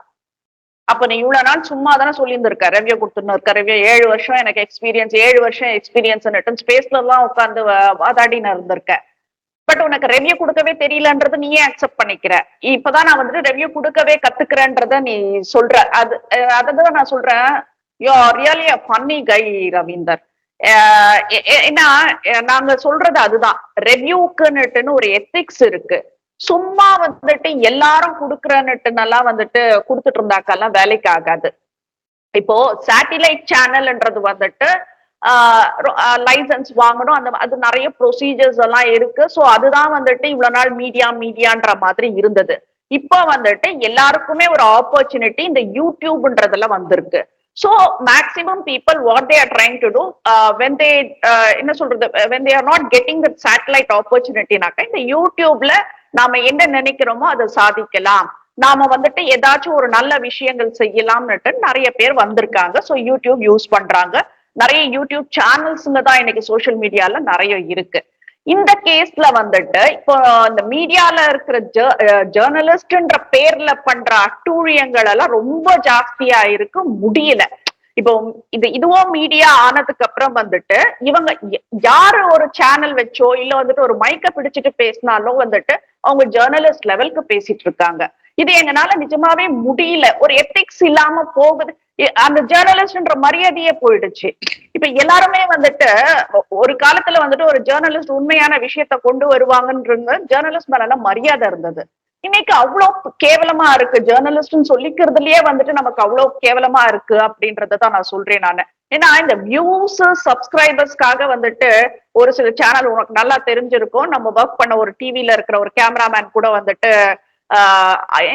அப்ப நீ இவ்வளவு நாள் சும்மா தானே சொல்லியிருந்திருக்க, ரெவ்யூ கொடுத்துன்னு இருக்க, ரெவ்யூ 7 வருஷம் எனக்கு எக்ஸ்பீரியன்ஸ், 7 வருஷம் எக்ஸ்பீரியன்ஸ் ஸ்பேஸ்ல எல்லாம் உட்காந்து வாதாடின்னு இருந்திருக்க. பட் உனக்கு ரெவ்யூ கொடுக்கவே தெரியலன்றது நீயே அக்செப்ட் பண்ணிக்கிற. இப்பதான் நான் வந்துட்டு ரெவ்யூ கொடுக்கவே கத்துக்கிறேன்றத நீ சொல்ற. அதான் நான் சொல்றேன், you are really a funny guy Ravindar. ஏன்னா நாங்க சொல்றது அதுதான், ரெவ்யூக்குன்னுட்டுன்னு ஒரு எத்திக்ஸ் இருக்கு. சும்மா வந்துட்டு எல்லாரும் கொடுக்குறன்னுட்டுன்னெல்லாம் வந்துட்டு கொடுத்துட்டு இருந்தாக்கெல்லாம் வேலைக்கு ஆகாது. இப்போ சேட்டிலைட் சேனல்ன்றது வந்துட்டு லைசன்ஸ் வாங்கணும், அந்த அது நிறைய ப்ரொசீஜர்ஸ் எல்லாம் இருக்கு. ஸோ அதுதான் வந்துட்டு இவ்வளவு நாள் மீடியான்ற மாதிரி இருந்தது. இப்போ வந்துட்டு எல்லாருக்குமே ஒரு ஆப்பர்ச்சுனிட்டி இந்த யூடியூப்ன்றதுல வந்திருக்கு. So maximum people what they are trying to do when they என்ன சொல்றது when they are not getting the satellite opportunity நாக்க இந்த யூடியூப்ல நாம என்ன நினைக்கிறோமோ அதை சாதிக்கலாம், நாம வந்துட்டு ஏதாச்சும் ஒரு நல்ல விஷயங்கள் செய்யலாம்னுட்டு நிறைய பேர் வந்திருக்காங்க. ஸோ யூடியூப் யூஸ் பண்றாங்க. நிறைய யூடியூப் சேனல்ஸுங்க தான் இன்னைக்கு சோசியல் மீடியால நிறைய இருக்கு. இந்த கேஸ்ல வந்துட்டு இப்போ இந்த மீடியால இருக்கிற ஜேர்னலிஸ்ட்ன்ற பேர்ல பண்ற அட்டூழியங்கள் எல்லாம் ரொம்ப ஜாஸ்தியா இருக்கு, முடியல. இப்போ இதுவும் மீடியா ஆனதுக்கு அப்புறம் வந்துட்டு இவங்க யாரு ஒரு சேனல் வச்சோ இல்ல வந்துட்டு ஒரு மைக்க பிடிச்சிட்டு பேசினாலும் வந்துட்டு அவங்க ஜேர்னலிஸ்ட் லெவலுக்கு பேசிட்டு இருக்காங்க. இது எங்கனால நிஜமாவே முடியல. ஒரு எத்திக்ஸ் இல்லாம போகுது. அந்த ஜேர்னலிஸ்ட்ன்ற மரியாதையே போயிடுச்சு. இப்ப எல்லாருமே வந்துட்டு ஒரு காலத்துல வந்துட்டு ஒரு ஜேர்னலிஸ்ட் உண்மையான விஷயத்த கொண்டு வருவாங்கன்றது ஜேர்னலிஸ்ட் மேல மரியாதை இருந்தது. இன்னைக்கு அவ்வளவு கேவலமா இருக்கு. ஜேர்னலிஸ்ட்னு சொல்லிக்கிறதுலயே வந்துட்டு நமக்கு அவ்வளவு கேவலமா இருக்கு அப்படின்றதான் நான் சொல்றேன் நானு. ஏன்னா இந்த வியூஸ் சப்ஸ்கிரைபர்ஸ்க்காக வந்துட்டு ஒரு சில சேனல் உனக்கு நல்லா தெரிஞ்சிருக்கும். நம்ம ஒர்க் பண்ண ஒரு டிவில இருக்கிற ஒரு கேமராமேன் கூட வந்துட்டு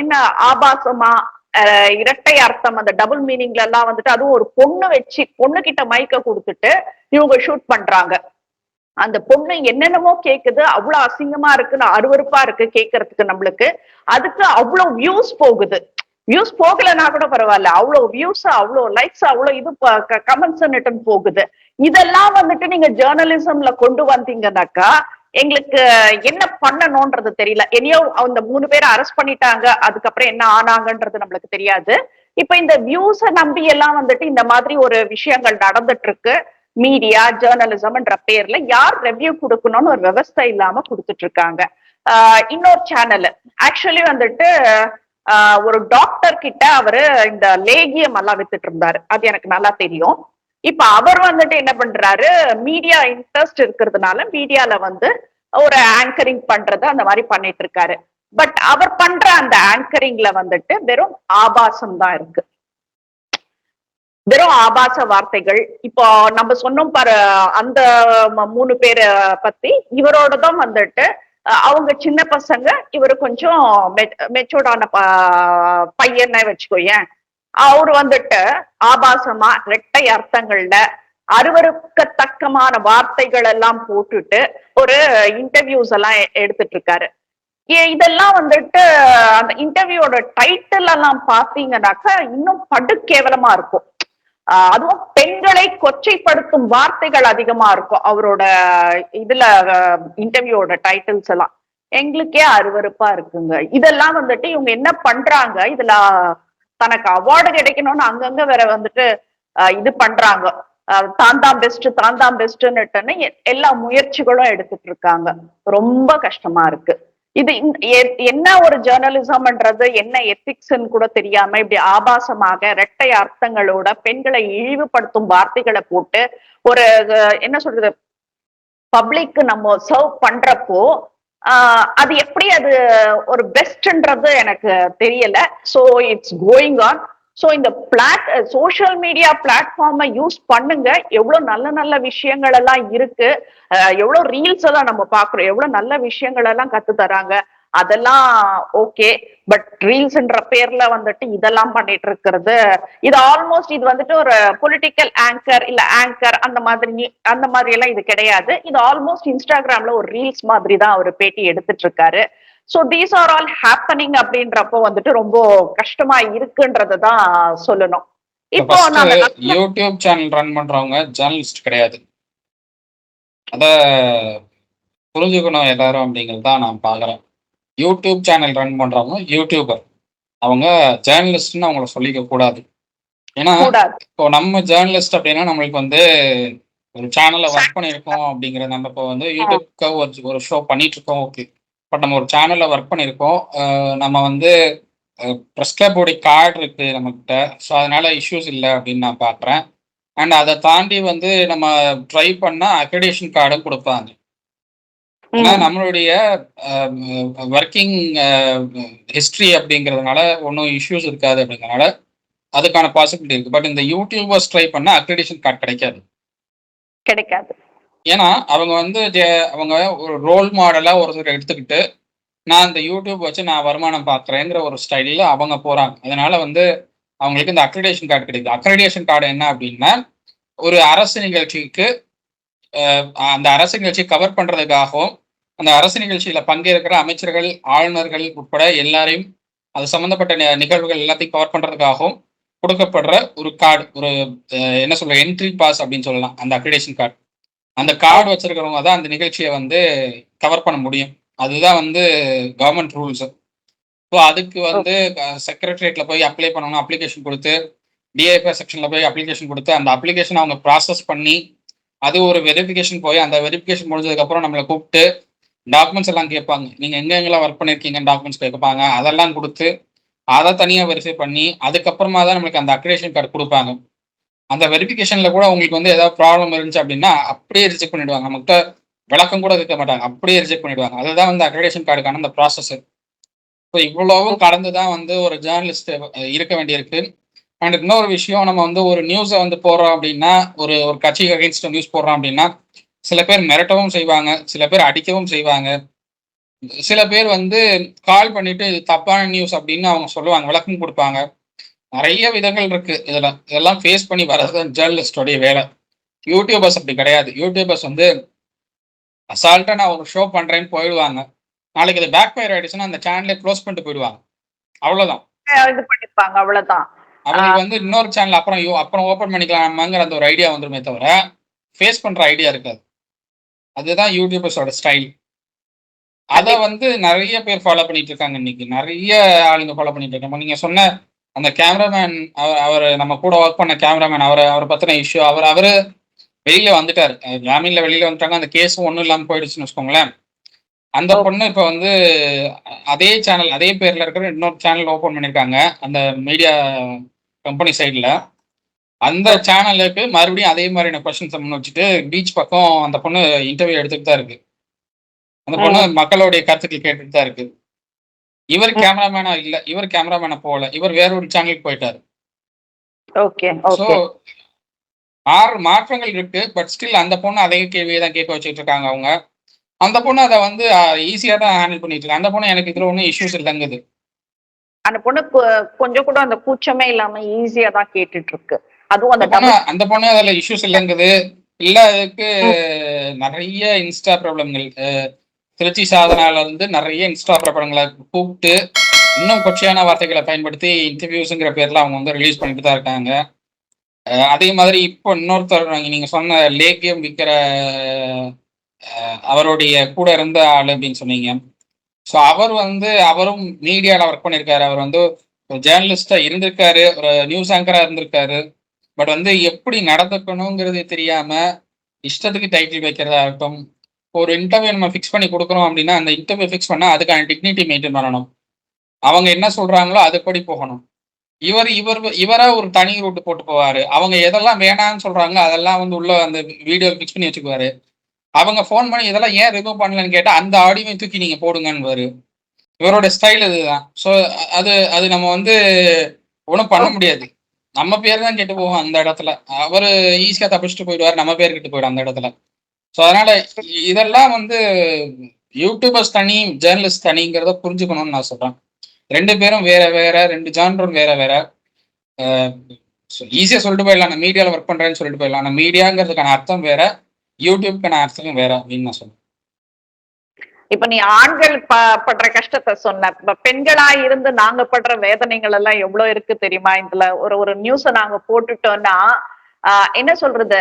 என்ன ஆபாசமா இரட்டை அர்த்தம் அந்த டபுள் மீனிங்ல எல்லாம் வந்துட்டு அதுவும் ஒரு பொண்ணு வச்சு பொண்ணு கிட்ட மைக்க கொடுத்துட்டு இவங்க ஷூட் பண்றாங்க. அந்த பொண்ணு என்னென்னமோ கேக்குது, அவ்வளவு அசிங்கமா இருக்கு, அருவருப்பா இருக்கு கேட்கறதுக்கு நம்மளுக்கு. அதுக்கு அவ்வளவு வியூஸ் போகுது. வியூஸ் போகலன்னா கூட பரவாயில்ல, அவ்வளவு வியூஸ் அவ்வளவு லைக்ஸ் அவ்வளவு இது கமெண்ட்ஸ் போகுது. இதெல்லாம் வந்துட்டு நீங்க ஜேர்னலிசம்ல கொண்டு வந்தீங்கன்னாக்கா எங்களுக்கு என்ன பண்ணணும்ன்றது தெரியல. என்னையோ அந்த 3 பேரை அரெஸ்ட் பண்ணிட்டாங்க, அதுக்கப்புறம் என்ன ஆனாங்கன்றது நம்மளுக்கு தெரியாது. இப்ப இந்த வியூஸை நம்பி எல்லாம் வந்துட்டு இந்த மாதிரி ஒரு விஷயங்கள் நடந்துட்டு இருக்கு. மீடியா ஜேர்னலிசம்ன்ற பேர்ல யார் ரெவ்யூ கொடுக்கணும்னு ஒரு விவசாய இல்லாம கொடுத்துட்டு இருக்காங்க. இன்னொரு சேனல் ஆக்சுவலி வந்துட்டு ஒரு டாக்டர் கிட்ட அவரு இந்த லேகியம் எல்லாம் வித்துட்டு இருந்தாரு, அது எனக்கு நல்லா தெரியும். இப்ப அவர் வந்துட்டு என்ன பண்றாரு, மீடியா இன்ட்ரெஸ்ட் இருக்கிறதுனால மீடியால வந்து ஒரு ஆங்கரிங் பண்றது அந்த மாதிரி பண்ணிட்டு இருக்காரு. பட் அவர் பண்ற அந்த ஆங்கரிங்ல வந்துட்டு வெறும் ஆபாசம் தான் இருக்கு, வெறும் ஆபாச வார்த்தைகள். இப்போ நம்ம சொன்னோம் பாரு அந்த 3 பேரை பத்தி, இவரோட தான் வந்துட்டு அவங்க சின்ன பசங்க, இவரு கொஞ்சம் மெச்சூர்டான பையனை வச்சுக்கோயேன். அவரு வந்துட்டு ஆபாசமா இரட்டை அர்த்தங்கள்ல அருவருக்கத்தக்கமான வார்த்தைகள் எல்லாம் போட்டுட்டு ஒரு இன்டர்வியூஸ் எல்லாம் எடுத்துட்டு இருக்காரு. இதெல்லாம் வந்துட்டு அந்த இன்டர்வியூட டைட்டில் எல்லாம் பாத்தீங்கன்னாக்கா இன்னும் படு கேவலமா இருக்கும். அதுவும் பெண்களை கொச்சைப்படுத்தும் வார்த்தைகள் அதிகமா இருக்கும் அவரோட இதுல இன்டர்வியூட டைட்டில்ஸ் எல்லாம். எங்களுக்கே அருவருப்பா இருக்குங்க. இதெல்லாம் வந்துட்டு இவங்க என்ன பண்றாங்க, இதுல தனக்கு அவார்டு கிடைக்கணும்னு அங்கங்க வேற வந்துட்டு இது பண்றாங்க. தான் பெஸ்ட்ன்னு எல்லா முயற்சிகளும் எடுத்துட்டு இருக்காங்க. ரொம்ப கஷ்டமா இருக்கு. இது என்ன ஒரு ஜேர்னலிசம்ன்றது என்ன எத்திக்ஸ்ன்னு கூட தெரியாம இப்படி ஆபாசமாக இரட்டை அர்த்தங்களோட பெண்களை இழிவுபடுத்தும் வார்த்தைகளை போட்டு ஒரு என்ன சொல்றது பப்ளிக் நம்ம சர்வ் பண்றப்போ அது எப்படி அது ஒரு பெஸ்ட்ன்றது எனக்கு தெரியல. So it's going on. So இந்த சோசியல் மீடியா பிளாட்ஃபார்மை யூஸ் பண்ணுங்க. எவ்வளவு நல்ல நல்ல விஷயங்கள் எல்லாம் இருக்கு, எவ்வளவு ரீல்ஸ் எல்லாம் நம்ம பாக்குறோம், எவ்வளவு நல்ல விஷயங்கள் எல்லாம் கத்து தராங்க, அதெல்லாம் ஓகே. பட் ரீல்ஸ்ன்ற பேர்ல வந்துட்டு இதெல்லாம் பண்ணிட்டு இருக்கிறது, இது ஆல்மோஸ்ட் இது வந்துட்டு ஒரு பொலிட்டிக்கல் ஆங்கர் இல்ல ஆங்கர் அந்த மாதிரி எல்லாம் இது கிடையாது. இது ஆல்மோஸ்ட் இன்ஸ்டாகிராம்ல ஒரு ரீல்ஸ் மாதிரி தான் அவர் பேட்டி எடுத்துட்டு இருக்காரு. So these are all happening அப்படின்றப்போ வந்துட்டு ரொம்ப கஷ்டமா இருக்குன்றதை தான் சொல்லணும். இப்போ யூடியூப் சேனல் ரன் பண்றவங்க ஜேர்னலிஸ்ட் கிடையாது, அத புரிஞ்சுக்கணும் எல்லாரும் அப்படிங்கிறது தான் நான் பாக்குறேன். யூடியூப் சேனல் ரன் பண்றவங்க யூடியூபர், அவங்க ஜேர்னலிஸ்ட்னு அவங்கள சொல்லிக்க கூடாது. ஏன்னா இப்போ நம்ம ஜேர்னலிஸ்ட் அப்படின்னா நம்மளுக்கு வந்து ஒரு சேனல்ல ஒர்க் பண்ணியிருக்கோம் அப்படிங்கிற, நம்ம இப்போ வந்து யூடியூப்க்கு ஒரு ஷோ பண்ணிட்டு இருக்கோம், ஓகே. பட் நம்ம ஒரு சேனல்ல ஒர்க் பண்ணியிருக்கோம், நம்ம வந்து ப்ரெஸ் கிளப்போடைய கார்டு இருக்கு நம்மகிட்ட, ஸோ அதனால இஷ்யூஸ் இல்லை அப்படின்னு நான் பார்க்குறேன். அண்ட் அதை தாண்டி வந்து நம்ம ட்ரை பண்ணா அக்ரெடிஷன் கார்டும் கொடுப்பாங்க. ஏன்னா நம்மளுடைய ஒர்க்கிங் ஹிஸ்ட்ரி அப்படிங்கிறதுனால ஒன்றும் இஷ்யூஸ் இருக்காது அப்படிங்கிறதுனால அதுக்கான பாசிபிலிட்டி இருக்கு. பட் இந்த யூடியூபர்ஸ் ட்ரை பண்ணா அக்ரெடிஷன் கார்டு கிடைக்காது. ஏன்னா அவங்க வந்து அவங்க ஒரு ரோல் மாடலா ஒருத்தர் எடுத்துக்கிட்டு நான் இந்த யூடியூப் வச்சு நான் வருமானம் பார்க்குறேங்கிற ஒரு ஸ்டைலில் அவங்க போறாங்க. அதனால வந்து அவங்களுக்கு இந்த அக்ரிடேஷன் கார்டு கிடைக்குது. அக்ரிடேஷன் கார்டு என்ன அப்படின்னா, ஒரு அரசு நிகழ்ச்சிக்கு அந்த அரசு நிகழ்ச்சியை கவர் பண்றதுக்காகவும், அந்த அரசு நிகழ்ச்சியில பங்கேற்கிற அமைச்சர்கள், ஆளுநர்கள் உட்பட எல்லாரையும் அது சம்பந்தப்பட்ட நிகழ்வுகள் எல்லாத்தையும் கவர் பண்றதுக்காகவும் கொடுக்கப்படுற ஒரு கார்டு. ஒரு என்ன சொல்ற என்ட்ரி பாஸ் அப்படின்னு சொல்லலாம். அந்த அக்ரிடேஷன் கார்டு. அந்த கார்டு வச்சிருக்கிறவங்க தான் அந்த நிகழ்ச்சியை வந்து கவர் பண்ண முடியும். அதுதான் வந்து கவர்மெண்ட் ரூல்ஸ். ஸோ அதுக்கு வந்து செக்ரட்டரியேட்ல போய் அப்ளை பண்ணணும். அப்ளிகேஷன் கொடுத்து டிஏஎஃப்எஸ் செக்ஷன்ல போய் அப்ளிகேஷன் கொடுத்து அந்த அப்ளிகேஷன் அவங்க ப்ராசஸ் பண்ணி அது ஒரு வெரிஃபிகேஷன் போய் அந்த வெரிஃபிகேஷன் முடிஞ்சதுக்கப்புறம் நம்மளை கூப்பிட்டு டாக்குமெண்ட்ஸ் எல்லாம் கேட்பாங்க. நீங்கள் எங்கெங்கெல்லாம் ஒர்க் பண்ணியிருக்கீங்கன்னு டாக்குமெண்ட்ஸ் கேட்பாங்க. அதெல்லாம் கொடுத்து அதை தனியாக வெரிஃபை பண்ணி அதுக்கப்புறமா தான் நம்மளுக்கு அந்த அக்ரிடேஷன் கார்டு கொடுப்பாங்க. அந்த வெரிஃபிகேஷன்ல கூட உங்களுக்கு வந்து ஏதாவது ப்ராப்ளம் இருந்துச்சு அப்படின்னா அப்படியே ரிஜெக்ட் பண்ணிடுவாங்க. நம்மகிட்ட விளக்கம் கூட இருக்க மாட்டாங்க, அப்படியே ரிஜெக்ட் பண்ணிடுவாங்க. அதுதான் வந்து அக்ரிடேஷன் கார்டுக்கான அந்த ப்ராசஸ். ஸோ இவ்வளவும் கடந்து தான் வந்து ஒரு ஜேர்னலிஸ்ட் இருக்க வேண்டியிருக்கு. அண்ட் இன்னொரு விஷயம், நம்ம வந்து ஒரு நியூஸை வந்து போடுறோம் அப்படின்னா, ஒரு ஒரு கட்சிக்கு அகேன்ஸ்ட் நியூஸ் போடுறோம் அப்படின்னா, சில பேர் மிரட்டவும் செய்வாங்க, சில பேர் அடிக்கவும் செய்வாங்க, சில பேர் வந்து கால் பண்ணிட்டு இது தப்பான நியூஸ் அப்படின்னு அவங்க சொல்லுவாங்க, விளக்கம் கொடுப்பாங்க. நிறைய விதங்கள் இருக்கு இதுல. இதெல்லாம் ஃபேஸ் பண்ணி வர்றது ஜேர்னலிஸ்டோடைய வேலை. யூடியூபர்ஸ் அப்படி கிடையாது. யூடியூபர்ஸ் வந்து அசால்ட்டா நான் ஒரு ஷோ பண்றேன்னு போயிடுவாங்க. நாளைக்கு இது பேக் ஃபயர் ஆயிடுச்சுன்னா அந்த சேனலை க்ளோஸ் பண்ணிட்டு போயிடுவாங்க. அவ்வளவுதான். இது பண்ணிப்பாங்க, அவ்வளவுதான். அவங்களுக்கு வந்து இன்னொரு சேனல் அப்புறம் ஓபன் பண்ணிக்கலாமாங்கிற அந்த ஒரு ஐடியா வந்துருமே தவிர ஃபேஸ் பண்ற ஐடியா இருக்காது. அதுதான் யூடியூபர்ஸோட ஸ்டைல். அதை வந்து நிறைய பேர் ஃபாலோ பண்ணிட்டு இருக்காங்க. இன்னைக்கு நிறைய ஆளுங்க ஃபாலோ பண்ணிட்டு இருக்காங்க. நீங்க சொன்ன அந்த கேமராமேன், அவர் நம்ம கூட ஒர்க் பண்ண கேமராமேன், அவரை பத்தின இஷ்யூ, அவரு வெளியில வந்துட்டாரு. ஜாமீன்ல வெளியில வந்துட்டாங்க. அந்த கேஸ் ஒன்றும் இல்லாமல் போயிடுச்சுன்னு வச்சுக்கோங்களேன். அந்த பொண்ணு இப்ப வந்து அதே சேனல், அதே பேர்ல இருக்கிற இன்னொரு சேனல் ஓபன் பண்ணிருக்காங்க அந்த மீடியா கம்பெனி சைட்ல. அந்த சேனலுக்கு மறுபடியும் அதே மாதிரியான கொஸ்டின்ஸ் முன் வச்சுட்டு பீச் பக்கம் அந்த பொண்ணு இன்டர்வியூ எடுத்துட்டு தான் இருக்கு. அந்த பொண்ணு மக்களுடைய கருத்துக்கள் கேட்டுட்டு தான் இருக்கு. இவர் கேமராமேனா இல்ல, இவர் கேமராமேனா போகல, இவர் வேற ஒரு சேனலுக்கு போயிட்டாரு. ஸோ மாற்றங்கள் இருக்கு. பட் ஸ்டில் அந்த பொண்ணு அதே கேள்வியை தான் கேட்க வச்சுட்டு இருக்காங்க அவங்க. அந்த பொண்ணு அதை வந்து ஈஸியா தான் ஹேண்டில் பண்ணிட்டு இருக்கு. அந்த பொண்ணு எனக்கு இதுல ஒன்றும் இஷ்யூஸ் இல்லைங்குது. அந்த பொண்ணு கொஞ்சம் கூட அந்த கூச்சமே இல்லாம ஈஸியா தான் கேட்டுட்டு இருக்கு. அதுவும் அந்த பொண்ணு அதுல இஷ்யூஸ் இல்லைங்குது. இல்ல அதுக்கு நிறைய இன்ஸ்டா ப்ராப்ளங்கள், திருச்சி சாதனால இருந்து நிறைய இன்ஸ்டா ப்ராப்ளங்களை கூப்பிட்டு இன்னும் கொச்சையான வார்த்தைகளை பயன்படுத்தி இன்டர்வியூஸுங்கிற பேர்ல அவங்க வந்து ரிலீஸ் பண்ணிட்டு தான் இருக்காங்க. அதே மாதிரி இப்போ இன்னொருத்தர் நீங்க சொன்ன லேக்கியம் விற்கிற அவருடைய கூட இருந்த ஆளு அப்படின்னு சொன்னீங்க. ஸோ அவரும் மீடியாவில் ஒர்க் பண்ணியிருக்காரு. அவர் வந்து ஜேர்னலிஸ்டா இருந்திருக்காரு, ஒரு நியூஸ் ஆங்கரா இருந்திருக்காரு. பட் வந்து எப்படி நடந்துக்கணுங்கிறது தெரியாம இஷ்டத்துக்கு டைட்டில் வைக்கிறதா இருக்கட்டும். ஒரு இன்டர்வியூ நம்ம ஃபிக்ஸ் பண்ணி கொடுக்குறோம் அப்படின்னா அந்த இன்டர்வியூ ஃபிக்ஸ் பண்ணா அதுக்கான டிக்னிட்டி மெயின்டைன் பண்ணணும். அவங்க என்ன சொல்றாங்களோ அதுபடி போகணும். இவரா ஒரு தனி ரூட்டு போட்டு போவாரு. அவங்க எதெல்லாம் வேணாம்னு சொல்றாங்களோ அதெல்லாம் வந்து உள்ள அந்த வீடியோ ஃபிக்ஸ் பண்ணி வச்சுக்குவாரு. அவங்க ஃபோன் பண்ணி இதெல்லாம் ஏன் ரிமூவ் பண்ணலன்னு கேட்டா அந்த ஆடியோ தூக்கி நீங்க போடுங்கன்னு. இவரோட ஸ்டைல் இதுதான். ஸோ அது நம்ம வந்து ஒன்றும் பண்ண முடியாது. நம்ம பேர் தான் கெட்டு போவோம் அந்த இடத்துல. அவரு ஈஸியா தப்பிச்சுட்டு போயிடுவாரு, நம்ம பேர் கெட்டு போயிடும் அந்த இடத்துல. ஸோ அதனால இதெல்லாம் வந்து யூடியூபர்ஸ் தனி, ஜேர்னலிஸ்ட் தனிங்கிறத புரிஞ்சுக்கணும்னு நான் சொல்றேன். ரெண்டு பேரும் வேற வேற, ரெண்டு ஜான்ரும் வேற வேற. ஈஸியா சொல்லிட்டு போயிடலாம், நான் மீடியாவில் ஒர்க் பண்றேன்னு சொல்லிட்டு போயிடலாம். நான் மீடியாங்கிறதுக்கான அர்த்தம் வேற, யூடியூப்க்கான அர்த்தம் வேற அப்படின்னு நான் சொல்றேன். இப்ப நீ ஆண்கள் படுற கஷ்டத்தை சொன்ன, பெண்களா இருந்து நாங்க படுற வேதனைகள் எல்லாம் எவ்வளவு இருக்கு தெரியுமா? இதுல ஒரு நியூஸ நாங்க போட்டுட்டோம்னா என்ன சொல்றது,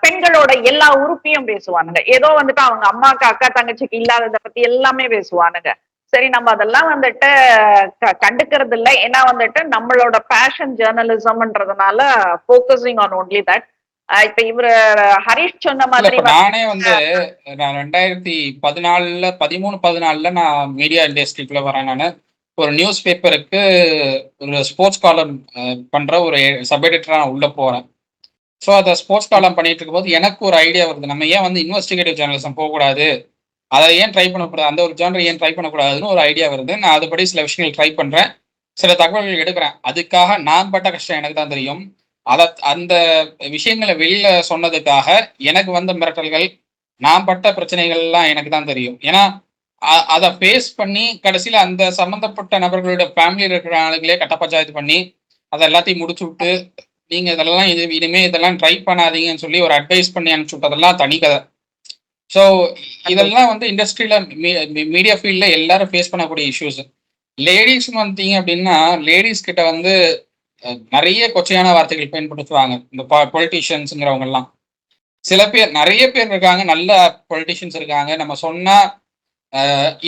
பெண்களோட எல்லா உறுப்பியும் பேசுவானுங்க. ஏதோ வந்துட்டு அவங்க அம்மாக்கு, அக்கா தங்கச்சிக்கு இல்லாததை பத்தி எல்லாமே பேசுவானுங்க. சரி, நம்ம அதெல்லாம் வந்துட்டு கண்டுக்கிறது இல்லை. ஏன்னா வந்துட்டு நம்மளோட பேஷன் ஜேர்னலிசம்ன்றதுனால ஃபோக்கஸிங் ஆன் ஒன்லி தட். இப்ப இவரு ஹரிஷ் சொன்ன மாதிரி நானே வந்து நான் 2014 நான் மீடியா இண்டஸ்ட்ரிக்குள்ள வரேன். நான் ஒரு நியூஸ் பேப்பருக்கு ஒரு ஸ்போர்ட்ஸ் காலம் பண்ற ஒரு சப் எடிட்டரா நான் உள்ள போறேன். ஸோ அதை ஸ்போர்ட்ஸ் காலம் பண்ணிட்டு இருக்கும்போது எனக்கு ஒரு ஐடியா வருது, நம்ம ஏன் வந்து இன்வெஸ்டிகேட்டிவ் ஜேர்னலிசம் போகக்கூடாது, அதை ஏன் ட்ரை பண்ணக்கூடாது, அந்த ஒரு ஜானர் ஏன் ட்ரை பண்ணக்கூடாதுன்னு ஒரு ஐடியா வருது. நான் அதுபடி சில விஷயங்கள் ட்ரை பண்றேன், சில தகவல்கள் எடுக்கிறேன். அதுக்காக நான் பட்ட கஷ்டம் எனக்கு தான் தெரியும். அந்த விஷயங்களை வெளியில சொன்னதுக்காக எனக்கு வந்த மிரட்டல்கள், நான் பட்ட பிரச்சனைகள்லாம் எனக்கு தான் தெரியும். ஏன்னா அதை ஃபேஸ் பண்ணி கடைசியில அந்த சம்பந்தப்பட்ட நபர்களோட ஃபேமிலியில் இருக்கிற ஆளுகளே கட்ட பஞ்சாயத்து பண்ணி அதை எல்லாத்தையும் முடிச்சு விட்டு நீங்க இதெல்லாம் இனிமே இதெல்லாம் ட்ரை பண்ணாதீங்கன்னு சொல்லி ஒரு அட்வைஸ் பண்ணி அனுப்பிச்சு விட்டதெல்லாம் தனி கதை. ஸோ இதெல்லாம் வந்து இண்டஸ்ட்ரியில மீடியா ஃபீல்ட்ல எல்லாரும் ஃபேஸ் பண்ணக்கூடிய இஷ்யூஸ். லேடிஸ் வந்தீங்க அப்படின்னா லேடிஸ் கிட்ட வந்து நிறைய கொச்சையான வார்த்தைகள் பயன்படுத்துவாங்க இந்த பொலிட்டீஷியன்ஸுங்கிறவங்க எல்லாம். சில பேர் நிறைய பேர் இருக்காங்க, நல்ல பொலிட்டீஷியன்ஸ் இருக்காங்க, நம்ம சொன்னா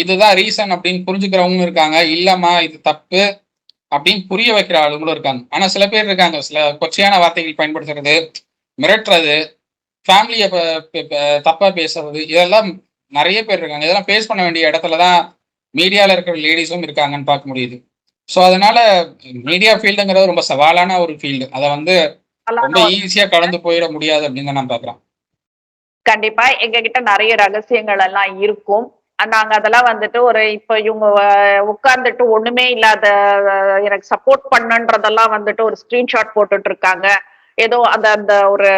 இதுதான் ரீசன் அப்படின்னு புரிஞ்சுக்கிறவங்களும் இருக்காங்க, இல்லம்மா இது தப்பு அப்படின்னு புரிய வைக்கிற ஆளுங்களும் இருக்காங்க. ஆனா சில பேர் இருக்காங்க சில கொச்சையான வார்த்தைகள் பயன்படுத்துறது, மிரட்டுறது, ஃபேமிலியை தப்பா பேசுறது, இதெல்லாம் நிறைய பேர் இருக்காங்க. இதெல்லாம் ஃபேஸ் பண்ண வேண்டிய இடத்துலதான் மீடியால இருக்கிற லேடிஸும் இருக்காங்கன்னு பார்க்க முடியுது. ஸோ அதனால மீடியா ஃபீல்டுங்கிறது ரொம்ப சவாலான ஒரு ஃபீல்டு. அதை வந்து ரொம்ப ஈஸியா கடந்து போயிட முடியாது அப்படின்னு தான் நான் பாக்குறேன். கண்டிப்பா எங்க கிட்ட நிறைய ரகசியங்கள் எல்லாம் இருக்கும். நாங்க அதெல்லாம் வந்துட்டு ஒரு இப்ப இவங்க உட்கார்ந்துட்டு ஒண்ணுமே இல்லாத எனக்கு சப்போர்ட் பண்ணுன்றதெல்லாம் வந்துட்டு ஒரு ஸ்கிரீன்ஷாட் போட்டுட்டு இருக்காங்க. ஏதோ அந்த அந்த ஒரு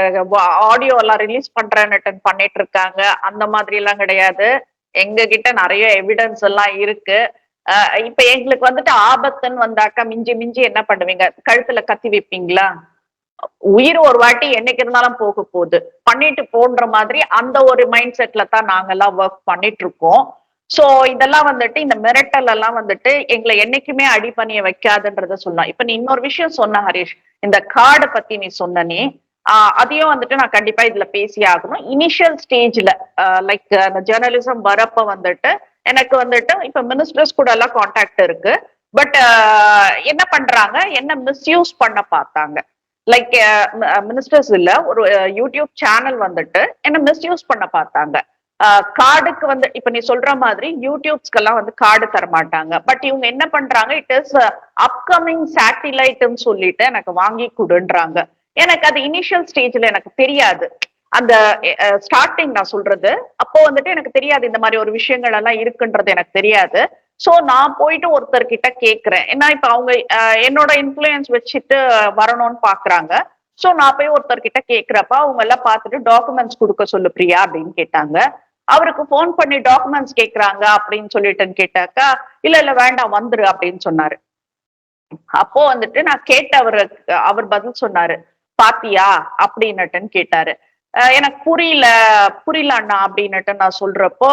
ஆடியோ எல்லாம் ரிலீஸ் பண்றேன்னு பண்ணிட்டு இருக்காங்க. அந்த மாதிரி எல்லாம் கிடையாது. எங்க கிட்ட நிறைய எவிடன்ஸ் எல்லாம் இருக்கு. இப்ப எங்களுக்கு வந்துட்டு ஆபத்துன்னு வந்தாக்கா மிஞ்சி மிஞ்சி என்ன பண்ணுவீங்க? கழுத்துல கத்தி வைப்பீங்களா? உயிர் ஒரு வாட்டி என்னைக்கு இருந்தாலும் போக போகுது, பண்ணிட்டு போன்ற மாதிரி அந்த ஒரு மைண்ட் செட்ல தான் நாங்கெல்லாம் ஒர்க் பண்ணிட்டு இருக்கோம். சோ இதெல்லாம் வந்துட்டு இந்த மிரட்டல் எல்லாம் வந்துட்டு எங்களை என்னைக்குமே அடிபணிய வைக்காதுன்றத சொல்லலாம். இப்ப நீ இன்னொரு விஷயம் சொன்ன ஹரிஷ், இந்த கார்டு பத்தி நீ சொன்னனே, அதையும் வந்துட்டு நான் கண்டிப்பா இதுல பேசி ஆகணும். இனிஷியல் ஸ்டேஜ்ல லைக் அந்த ஜேர்னலிசம் வரப்ப வந்துட்டு எனக்கு வந்துட்டு இப்ப மினிஸ்டர்ஸ் கூட எல்லாம் கான்டாக்ட் இருக்கு. பட் என்ன பண்றாங்க, என்ன மிஸ்யூஸ் பண்ண பார்த்தாங்க. லைக் மினிஸ்டர்ஸ் இல்ல, ஒரு யூடியூப் சேனல் வந்துட்டு என்ன மிஸ்யூஸ் பண்ண பார்த்தாங்க. கார்டுக்கு வந்து இப்ப நீ சொல்ற மாதிரி யூடியூப்ஸ்க்கெல்லாம் வந்து கார்டு தர மாட்டாங்க. பட் இவங்க என்ன பண்றாங்க, இட் இஸ் அப்கமிங் சேட்டிலைட்னு சொல்லிட்டு எனக்கு வாங்கி கொடுன்றாங்க. எனக்கு அது இனிஷியல் ஸ்டேஜ்ல எனக்கு தெரியாது. அந்த ஸ்டார்டிங் நான் சொல்றது அப்போ வந்துட்டு எனக்கு தெரியாது இந்த மாதிரி ஒரு விஷயங்கள் எல்லாம் இருக்குன்றது எனக்கு தெரியாது. சோ நான் போயிட்டு ஒருத்தர்கிட்ட கேக்குறேன். ஏன்னா இப்ப அவங்க என்னோட இன்ஃபுளுயன்ஸ் வச்சுட்டு வரணும்னு பாக்குறாங்க. சோ நான் போய் ஒருத்தர்கிட்ட கேக்குறப்ப அவங்க எல்லாம் பார்த்துட்டு டாக்குமெண்ட்ஸ் கொடுக்க சொல்லு பிரியா அப்படின்னு கேட்டாங்க. அவருக்கு போன் பண்ணி டாக்குமெண்ட்ஸ் கேக்குறாங்க அப்படின்னு சொல்லிட்டுன்னு கேட்டாக்கா, இல்ல இல்ல வேண்டாம் வந்துரு அப்படின்னு சொன்னாரு. அப்போ வந்துட்டு நான் கேட்ட அவர் பதில் சொன்னாரு, பாத்தியா அப்படின்னுட்டுன்னு கேட்டாரு. எனக்கு புரியல அண்ணா அப்படின்னுட்டு நான் சொல்றப்போ,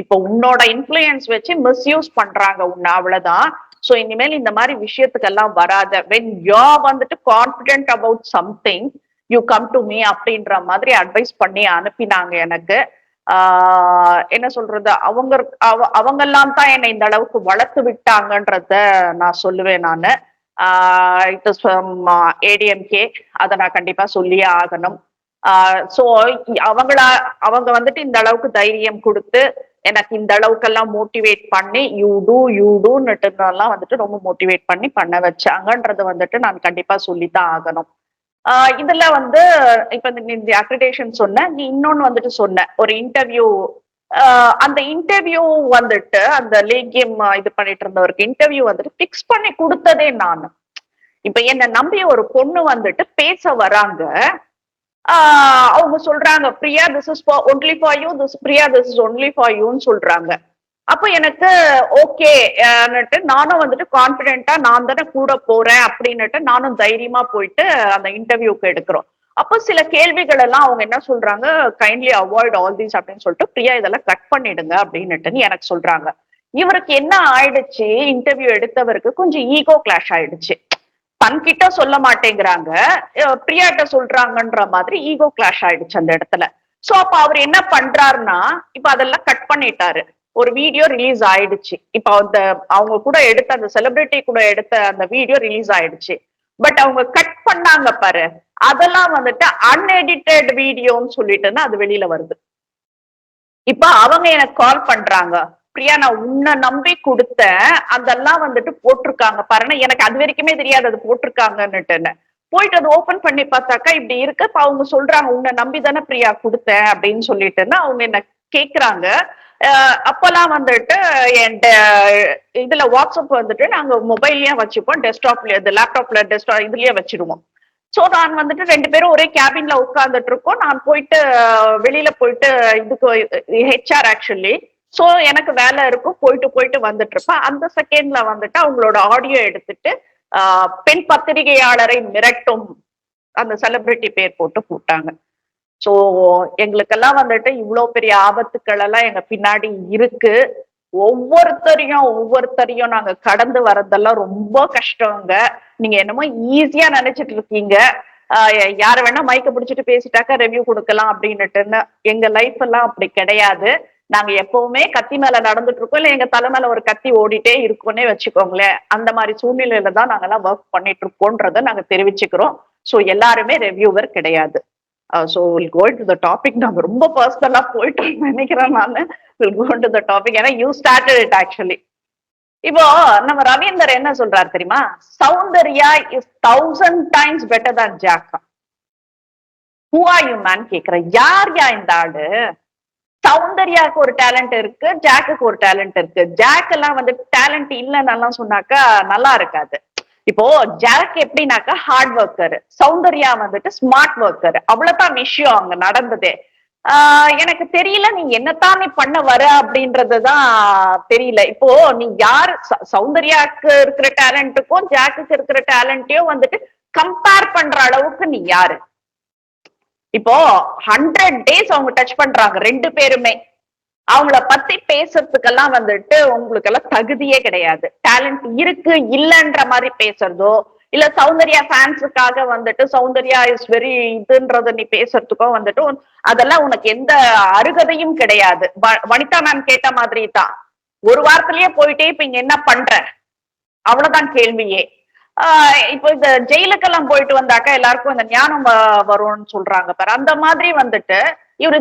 இப்போ உன்னோட இன்ஃபுளுயன்ஸ் வச்சு மிஸ்யூஸ் பண்றாங்க உன்ன, அவ்வளவுதான். சோ இனிமேல் இந்த மாதிரி விஷயத்துக்கெல்லாம் வராத. வென் யூ வந்துட்டு confident about something you come to me அப்படின்ற மாதிரி அட்வைஸ் பண்ணி அனுப்பினாங்க எனக்கு. என்ன சொல்றது, அவங்க எல்லாம் தான் என்னை இந்த அளவுக்கு வளர்த்து விட்டாங்கன்றத நான் சொல்லுவேன் நானு. இட் இஸ் ஏடிஎம்கே, அதை நான் கண்டிப்பா சொல்லியே ஆகணும். சோ அவங்க வந்துட்டு இந்த அளவுக்கு தைரியம் கொடுத்து எனக்கு இந்த அளவுக்கெல்லாம் மோட்டிவேட் பண்ணி யூ டூன்னுட்டுலாம் வந்துட்டு ரொம்ப மோட்டிவேட் பண்ணி பண்ண வச்சாங்கன்றது வந்துட்டு நான் கண்டிப்பா சொல்லித்தான் ஆகணும். இதுல வந்து இப்ப இந்த அக்ரிடேஷன் சொன்ன, நீ இன்னொன்னு வந்துட்டு சொன்ன ஒரு இன்டர்வியூ. அந்த இன்டர்வியூ வந்துட்டு அந்த லேகியம் இது பண்ணிட்டு இருந்தவருக்கு இன்டர்வியூ வந்துட்டு பிக்ஸ் பண்ணி கொடுத்ததே நானு. இப்ப என்ன நம்பி ஒரு பொண்ணு வந்துட்டு பேச வராங்க. அவங்க சொல்றாங்க, Priya this is only for you, Priya this is only for யூன்னு சொல்றாங்க. அப்போ எனக்கு ஓகே நானும் வந்துட்டு கான்பிடென்ட்டா நான் தானே கூட போறேன் அப்படின்னுட்டு நானும் தைரியமா போயிட்டு அந்த இன்டர்வியூக்கு எடுக்கிறோம். அப்போ சில கேள்விகள் எல்லாம் அவங்க என்ன சொல்றாங்க, கைண்ட்லி அவாய்ட் ஆல் தீஸ் அப்படின்னு சொல்லிட்டு பிரியா இதெல்லாம் கட் பண்ணிடுங்க அப்படின்னுட்டு எனக்கு சொல்றாங்க. இவருக்கு என்ன ஆயிடுச்சு, இன்டர்வியூ எடுத்தவருக்கு கொஞ்சம் ஈகோ கிளாஷ் ஆயிடுச்சு. தன்கிட்ட சொல்ல மாட்டேங்கிறாங்க, பிரியாட்ட சொல்றாங்கன்ற மாதிரி ஈகோ கிளாஷ் ஆயிடுச்சு அந்த இடத்துல. சோ அப்ப அவர் என்ன பண்றாருன்னா, இப்ப அதெல்லாம் கட் பண்ணிட்டாரு. ஒரு வீடியோ ரிலீஸ் ஆயிடுச்சு. இப்ப அவங்க கூட எடுத்த அந்த செலிபிரிட்டி கூட எடுத்த அந்த வீடியோ ரிலீஸ் ஆயிடுச்சு. பட் அவங்க கட் பண்ணாங்க பாரு, அதெல்லாம் வந்துட்டு அன்எடிட்டட் வீடியோன்னு சொல்லிட்டுன்னு அது வெளியில வருது. இப்ப அவங்க எனக்கு கால் பண்றாங்க, பிரியா நான் உன்னை நம்பி கொடுத்தேன், அதெல்லாம் வந்துட்டு போட்டிருக்காங்க பாருன்னா. எனக்கு அது வரைக்குமே தெரியாது அது போட்டிருக்காங்கன்னுட்டுன்னு. போயிட்டு அதை ஓபன் பண்ணி பார்த்தாக்கா இப்படி இருக்கு. இப்ப அவங்க சொல்றாங்க, உன்னை நம்பி தானே பிரியா கொடுத்தேன் அப்படின்னு சொல்லிட்டுன்னு அவங்க என்ன கேக்குறாங்க. அப்பெல்லாம் வந்துட்டு என் இதுல வாட்ஸ்அப் வந்துட்டு நாங்க மொபைல்லயே வச்சுப்போம், டெஸ்க்டாப்ல லேப்டாப்ல டெஸ்க்டாப் இதுலயே வச்சிருவோம். சோ நான் வந்துட்டு 2 பேரும் ஒரே கேபின்ல உட்கார்ந்துட்டு இருக்கோம். நான் போயிட்டு வெளியில போயிட்டு இதுக்கு ஹெச்ஆர் ஆக்சுவலி. சோ எனக்கு வேலை இருக்கும், போயிட்டு வந்துட்டு இருப்பேன். அந்த செகண்ட்ல வந்துட்டு அவங்களோட ஆடியோ எடுத்துட்டு பெண் பத்திரிகையாளரை மிரட்டும் அந்த செலிபிரிட்டி பேர் போட்டு போட்டாங்க. சோ எங்களுக்கெல்லாம் வந்துட்டு இவ்வளவு பெரிய ஆபத்துக்கள் எல்லாம் எங்க பின்னாடி இருக்கு. ஒவ்வொருத்தரையும் நாங்க கடந்து வரதெல்லாம் ரொம்ப கஷ்டங்க. நீங்க என்னமோ ஈஸியா நினைச்சிட்டு இருக்கீங்க. யார வேணா மைக்க பிடிச்சிட்டு பேசிட்டாக்கா ரிவ்யூ கொடுக்கலாம் அப்படின்னுட்டுன்னு. எங்க லைஃப் எல்லாம் அப்படி கிடையாது. நாங்க எப்பவுமே கத்தி மேல நடந்துட்டு இருக்கோம், இல்ல எங்க தலை மேல ஒரு கத்தி ஓடிட்டே இருக்கோன்னே வச்சுக்கோங்களேன். அந்த மாதிரி சூழ்நிலையில தான் நாங்கெல்லாம் ஒர்க் பண்ணிட்டு இருக்கோன்றத நாங்க தெரிவிச்சுக்கிறோம். சோ எல்லாருமே ரிவ்யூவர் கிடையாது. So we'll go to the topic. நம்ம ரொம்ப பர்சனலா போயிட்டு நினைக்கிறேன் நான். We'll go to the topic. ஏன்னா யூ ஸ்டார்டட் இட் ஆக்சுவலி. இப்போ நம்ம ரவீந்தர் என்ன சொல்றாரு தெரியுமா? Soundarya is 1000 times better than Jack. Who are you man கேக்குறேன். யார் இந்த ஆடு? சௌந்தர்யாவுக்கு ஒரு டேலண்ட் இருக்கு, ஜாக்குக்கு ஒரு டேலண்ட் இருக்கு. ஜாக் எல்லாம் வந்து டேலண்ட் இல்லைன்னு சொன்னாக்கா நல்லா இருக்காது. இப்போ ஜாக் எப்படின்னாக்கா ஹார்ட் ஒர்க்கர், சௌந்தர்யா வந்துட்டு ஸ்மார்ட் ஒர்க்கர். அவ்வளவுதான் விஷயம் அங்க நடந்ததே. எனக்கு தெரியல நீ என்னத்தான் நீ பண்ண வர அப்படின்றதுதான் தெரியல. இப்போ நீ யாரு சௌந்தர்யாக்கு இருக்கிற டேலண்ட்டுக்கும் ஜாக்குக்கு இருக்கிற டேலண்ட்டையும் வந்துட்டு கம்பேர் பண்ற அளவுக்கு நீ யாரு? இப்போ 100 days அவங்க டச் பண்றாங்க ரெண்டு பேருமே. அவங்கள பத்தி பேசுறதுக்கெல்லாம் வந்துட்டு உங்களுக்கு எல்லாம் தகுதியே கிடையாது. டேலண்ட் இருக்கு இல்லைன்ற மாதிரி பேசுறதோ, இல்ல சௌந்தர்யா ஃபேன்ஸுக்காக வந்துட்டு சௌந்தர்யா இஸ் வெரி இதுன்றத நீ பேசுறதுக்கோ வந்துட்டு அதெல்லாம் உனக்கு எந்த அருகதையும் கிடையாது. வனிதா மேம் கேட்ட மாதிரி தான், ஒரு வாரத்திலேயே போயிட்டே இப்ப இங்க என்ன பண்ற, அவ்வளவுதான் கேள்வியே. இப்போ இந்த ஜெயிலுக்கெல்லாம் போயிட்டு வந்தாக்கா எல்லாருக்கும் இந்த ஞானம் வரும்னு சொல்றாங்க பாரு. அந்த மாதிரி வந்துட்டு இவரு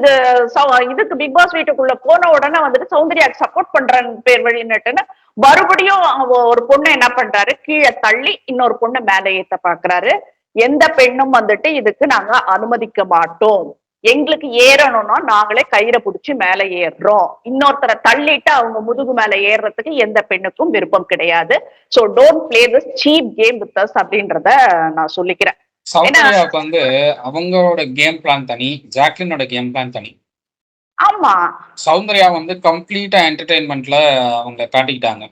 இதுக்கு பிக் பாஸ் வீட்டுக்குள்ள போன உடனே வந்துட்டு சௌந்தர்யாக்கு சப்போர்ட் பண்றேன்னு பேர் வழின்னுட்டுன்னு மறுபடியும் ஒரு பொண்ணு என்ன பண்றாரு, கீழே தள்ளி இன்னொரு பொண்ணு மேல ஏத்த பாக்குறாரு. எந்த பெண்ணும் வந்துட்டு இதுக்கு நாங்க அனுமதிக்க மாட்டோம். எங்களுக்கு ஏறணும்னா நாங்களே கயிறை பிடிச்சி மேல ஏறுறோம். இன்னொருத்தரை தள்ளிட்டு அவங்க முதுகு மேல ஏறுறதுக்கு எந்த பெண்ணுக்கும் விருப்பம் கிடையாது. So don't play this cheap game with us அப்படின்றத நான் சொல்லிக்கிறேன். சௌந்தர்யாவுக்கு வந்து அவங்களோட கேம் பிளான் தனி, ஜாக்லினோட கேம் பிளான் தனி. ஆமா, சௌந்தர்யா வந்து கம்ப்ளீட்டா என்டர்டைன்மெண்ட்ல அவங்க காட்டிக்கிட்டாங்க.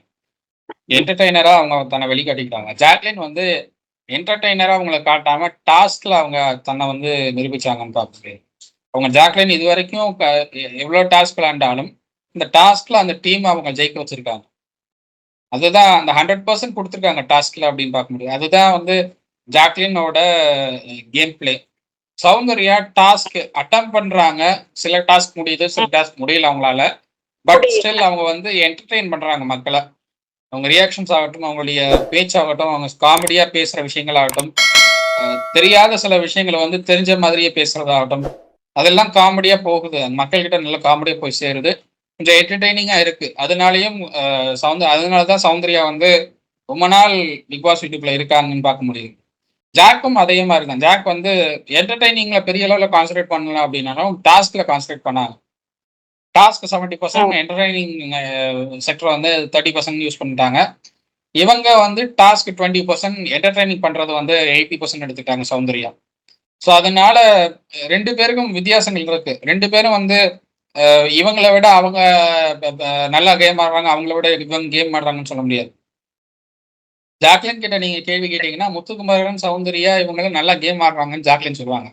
என்டர்டைனரா அவங்க தன்னை வெளிக்காட்டிக்கிட்டாங்க. ஜாக்லின் வந்து என்டர்டைனரா அவங்கள காட்டாம டாஸ்க்ல அவங்க தன்னை வந்து நிரூபிச்சாங்கன்னு பார்க்க. அவங்க ஜாக்லின் இது வரைக்கும் எவ்வளவு டாஸ்க் விளையாண்டாலும் இந்த டாஸ்க்ல அந்த டீம் அவங்க ஜெயிக்க வச்சிருக்காங்க. அதுதான் அந்த 100% கொடுத்துருக்காங்க டாஸ்க்ல அப்படின்னு பார்க்க முடியும். அதுதான் வந்து ஜாக்லினோட கேம் பிளே. சௌந்தர்யா டாஸ்க் அட்டம் பண்றாங்க, சில டாஸ்க் முடியுது, சில டாஸ்க் முடியல அவங்களால. பட் ஸ்டில் அவங்க வந்து என்டர்டெயின் பண்றாங்க மக்களை. அவங்க ரியாக்ஷன்ஸ் ஆகட்டும், அவங்களுடைய பேச்சாகட்டும், அவங்க காமெடியா பேசுற விஷயங்கள் ஆகட்டும், தெரியாத சில விஷயங்களை வந்து தெரிஞ்ச மாதிரியே பேசுறதாகட்டும், அதெல்லாம் காமெடியா போகுது. மக்கள்கிட்ட நல்ல காமெடியா போய் சேருது, கொஞ்சம் என்டர்டெய்னிங்கா இருக்கு. அதனாலயும் அதனாலதான் சௌந்தர்யா வந்து ரொம்ப நாள் பிக் பாஸ் வீட்டுக்குள்ள இருக்காங்கன்னு பார்க்க முடியுது. ஜாக்கும் அதே மாதிரி தான். ஜாக் வந்து என்டர்டைனிங்ல பெரிய அளவுல கான்சன்ட்ரேட் பண்ணலாம் அப்படின்னாலும் டாஸ்க்ல கான்சன்ட்ரேட் பண்ணாங்க. டாஸ்க் 70%, என்டர்டைனிங் செக்டர் வந்து 30% யூஸ் பண்ணிட்டாங்க. இவங்க வந்து டாஸ்க் 20%, என்டர்டைனிங் பண்றது வந்து 80% எடுத்துட்டாங்க சௌந்தர்யா. ஸோ அதனால ரெண்டு பேருக்கும் வித்தியாசங்கள் இருக்கு. ரெண்டு பேரும் வந்து இவங்களை விட அவங்க நல்லா கேம் ஆடுறாங்க, அவங்கள விட இவங்க கேம் ஆடுறாங்கன்னு சொல்ல முடியாது. ஜாக்லின் கிட்ட நீங்க கேள்வி கேட்டீங்கன்னா முத்துக்குமரன், சௌந்தர்யா இவங்க நல்லா கேம் ஆடுறாங்கன்னு ஜாக்லின் சொல்லுவாங்க.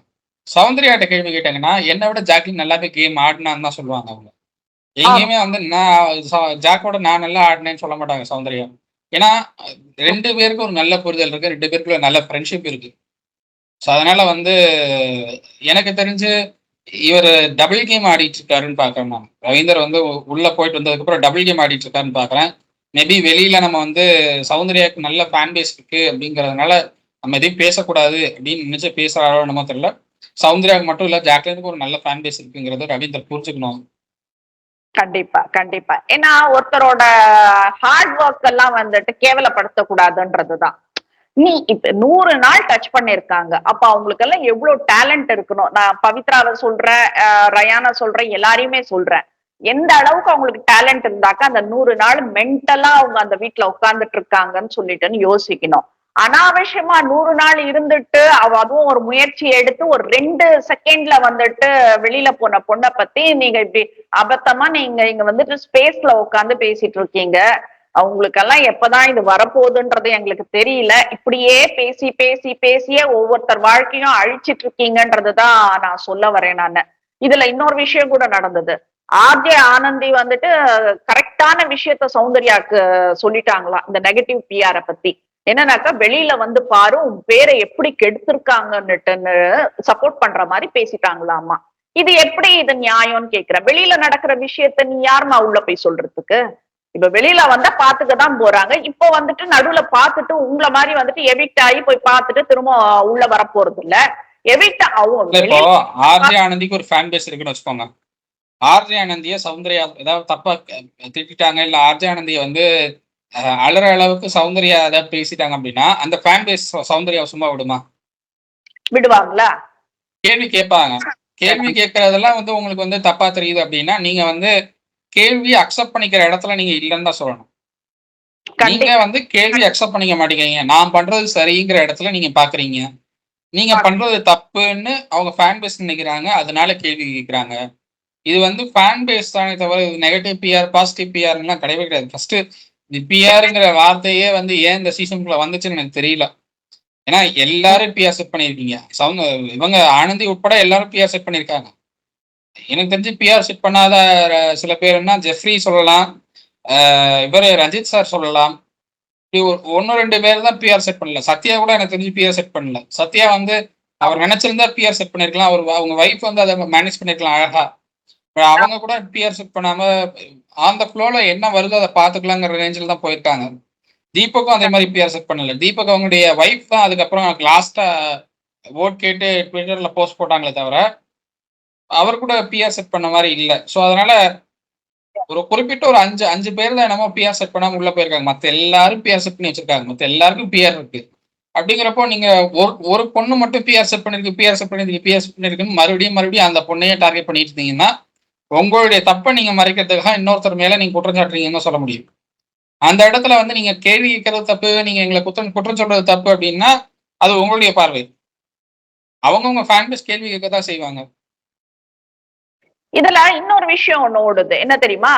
சௌந்தர்யாட்ட கேள்வி கேட்டாங்கன்னா என்னை விட ஜாக்லின் நல்லாவே கேம் ஆடினான்னு தான் சொல்லுவாங்க. அவங்க எங்கேயுமே வந்து ஜாக்கோட நான் நல்லா ஆடினேன்னு சொல்ல மாட்டாங்க சௌந்தர்யா. ஏன்னா ரெண்டு பேருக்கும் ஒரு நல்ல புரிதல் இருக்கு, ரெண்டு பேருக்குள்ள நல்ல ஃப்ரெண்ட்ஷிப் இருக்கு. ஸோ அதனால வந்து எனக்கு தெரிஞ்சு இவர் டபுள் கேம் ஆடிட்டு இருக்காருன்னு பாக்குறேன். நான் ரவீந்தர் வந்து உள்ள போயிட்டு வந்ததுக்கு அப்புறம் டபுள் கேம் ஆடிட்டு இருக்காருன்னு பாக்குறேன். மேபி வெளியில நம்ம வந்து சௌந்தர்யாவுக்கு நல்ல ஃபேன் பேஸ் இருக்கு அப்படிங்கிறதுனால நம்ம எதையும் பேசக்கூடாது அப்படின்னு நினைச்சு பேசுறாரோ நம்ம தெரியல. சௌந்தர்யாவுக்கு மட்டும் இல்ல, ஜாக்லினுக்கு ஒரு நல்ல ஃபேன் பேஸ் இருக்குங்கிறத ரவீந்தர் புரிஞ்சுக்கணும். கண்டிப்பா கண்டிப்பா. ஏன்னா ஒருத்தரோட ஹார்ட் ஒர்க் எல்லாம் வந்துட்டு கேவலப்படுத்த கூடாதுன்றதுதான். நீ இப்ப 100 நாள் டச் பண்ணிருக்காங்க, அப்ப அவங்களுக்கு எல்லாம் எவ்வளவு டேலண்ட் இருக்கணும். நான் பவித்ராவை சொல்றேன், ரயானா சொல்றேன், எல்லாரையுமே சொல்றேன். எந்த அளவுக்கு அவங்களுக்கு டேலண்ட் இருந்தாக்கா அந்த 100 நாள் மென்டலா அவங்க அந்த வீட்டுல உட்கார்ந்துட்டு இருக்காங்கன்னு சொல்லிட்டுன்னு யோசிக்கணும். அனாவசியமா 100 நாள் இருந்துட்டு அதுவும் ஒரு முயற்சி எடுத்து ஒரு 2 செகண்ட்ல வந்துட்டு வெளியில போன பொண்ணை பத்தி நீங்க இப்படி அபத்தமா நீங்க இங்க வந்துட்டு ஸ்பேஸ்ல உட்காந்து பேசிட்டு இருக்கீங்க. அவங்களுக்கெல்லாம் எப்பதான் இது வரப்போகுதுன்றது எங்களுக்கு தெரியல. இப்படியே பேசி பேசி பேசியே ஒவ்வொருத்தர் வாழ்க்கையும் அழிச்சிட்டு இருக்கீங்கன்றதுதான் நான் சொல்ல வரேன் நானு. இதுல இன்னொரு விஷயம் கூட நடந்தது. ஆர்ஜே ஆனந்தி வந்துட்டு கரெக்டான விஷயத்த சௌந்தர்யாக்கு சொல்லிட்டாங்களாம் இந்த நெகட்டிவ் பிஆர பத்தி. என்னன்னாக்கா வெளியில வந்து பாரு உன் பேரை எப்படி கெடுத்திருக்காங்கன்னுட்டுன்னு சப்போர்ட் பண்ற மாதிரி பேசிட்டாங்களாமா. இது எப்படி இது நியாயம்னு கேக்குறேன். வெளியில நடக்கிற விஷயத்த நீ யாருமா உள்ள போய் சொல்றதுக்கு? இப்ப வெளியில வந்தா பாத்துக்கதான் போறாங்க. இப்போ வந்துட்டு நடுவுல பாத்துட்டு உங்களை மாதிரி வந்துட்டு எவிக்ட் ஆகி போய் பாத்துட்டு திரும்ப உள்ள வர போறது இல்ல. எவிக்ட் இப்போ ஆர்ஜே ஆனந்திக்கு ஒரு ஃபேன் பேஸ் இருக்குன்னு வச்சுக்கோங்க. ஆர்ஜே ஆனந்திய சௌந்தர்யா ஏதாவது தப்பா திட்டாங்க, இல்ல ஆர்ஜே ஆனந்திய வந்து அலற அளவுக்கு சௌந்தர்யா ஏதாவது பேசிட்டாங்க அப்படின்னா அந்த ஃபேன் பேஸ் சௌந்தர்யா சும்மா விடுமா? விடுவாங்களா? கேள்வி கேட்பாங்க. கேள்வி கேட்கறதெல்லாம் வந்து உங்களுக்கு வந்து தப்பா தெரியுது அப்படின்னா நீங்க வந்து கேள்வி அக்செப்ட் பண்ணிக்கிற இடத்துல நீங்க இல்லைன்னு தான் சொல்லணும். நீங்க வந்து கேள்வி அக்செப்ட் பண்ணிக்க மாட்டேங்கிறீங்க. நான் பண்றது சரிங்கிற இடத்துல நீங்க பாக்குறீங்க. நீங்க பண்றது தப்புன்னு அவங்க ஃபேன் பேஸ் நினைக்கிறாங்க, அதனால கேள்வி கேட்கிறாங்க. இது வந்து ஃபேன் பேஸ் தானே தவிர நெகட்டிவ் பிஆர் பாசிட்டிவ் பிஆர்லாம் கிடையவே கிடையாது. ஃபர்ஸ்ட் இந்த பிஆருங்கிற வார்த்தையே வந்து ஏன் இந்த சீசனுக்குள்ள வந்துச்சுன்னு எனக்கு தெரியல. ஏன்னா எல்லாரும் பிஆர் செட் பண்ணியிருக்கீங்க. இவங்க ஆனந்தி உட்பட எல்லாரும் பிஆர் செட் பண்ணியிருக்காங்க. எனக்கு தெரிஞ்சு பிஆர் செட் பண்ணாத சில பேருன்னா ஜெஃப்ரி சொல்லலாம், இவர் ரஞ்சித் சார் சொல்லலாம். இப்படி ஒன்னு ரெண்டு பேர் தான் பிஆர் செட் பண்ணல. சத்யா கூட எனக்கு தெரிஞ்சு பிஆர் செட் பண்ணல. சத்யா வந்து அவர் நினைச்சிருந்தா பிஆர் செட் பண்ணிருக்கலாம். அவங்க வைஃப் வந்து அதை மேனேஜ் பண்ணிருக்கலாம் அழகா. அவங்க கூட பிஆர் செட் பண்ணாம அந்த ஃப்ளோல என்ன வருதோ அதை பாத்துக்கலாங்கிற ரேஞ்சில் தான் போயிருக்காங்க. தீபக்கும் அதே மாதிரி பிஆர் செட் பண்ணல. தீபக் அவங்களுடைய வைஃப் தான் அதுக்கப்புறம் லாஸ்டா ஓட் கேட்டு ட்விட்டர்ல போஸ்ட் போட்டாங்களே தவிர அவர் கூட பிஆர் செட் பண்ண மாதிரி இல்லை. ஸோ அதனால ஒரு குறிப்பிட்ட ஒரு அஞ்சு பேர் தான் என்னமோ பிஆர் செட் பண்ணாம உள்ள போயிருக்காங்க. மற்ற எல்லாரும் பிஆர் செட் பண்ணி வச்சிருக்காங்க. மற்ற எல்லாருக்கும் பிஆர் இருக்கு. அப்படிங்கிறப்போ நீங்க ஒரு பொண்ணு மட்டும் பிஆர் செட் பண்ணிருக்கு, பிஆர் செட் பண்ணிருக்கு, பிஆர் செட் பண்ணிருக்குன்னு மறுபடியும் அந்த பொண்ணையே டார்கெட் பண்ணிட்டு இருந்தீங்கன்னா உங்களுடைய தப்பை நீங்க மறைக்கிறதுக்காக இன்னொருத்தர் மேல நீங்க குற்றம் சாட்டுறீங்கன்னு சொல்ல முடியும். அந்த இடத்துல வந்து நீங்க கேள்வி கேட்கறது தப்பு, நீங்க எங்களை குற்றம் சொல்றது தப்பு அப்படின்னா அது உங்களுடைய பார்வை. அவங்கவுங்க ஃபேன் பேஸ் கேள்வி கேட்கதான் செய்வாங்க. இதுல இன்னொரு விஷயம் ஒண்ணு ஓடுது, என்ன தெரியுமா?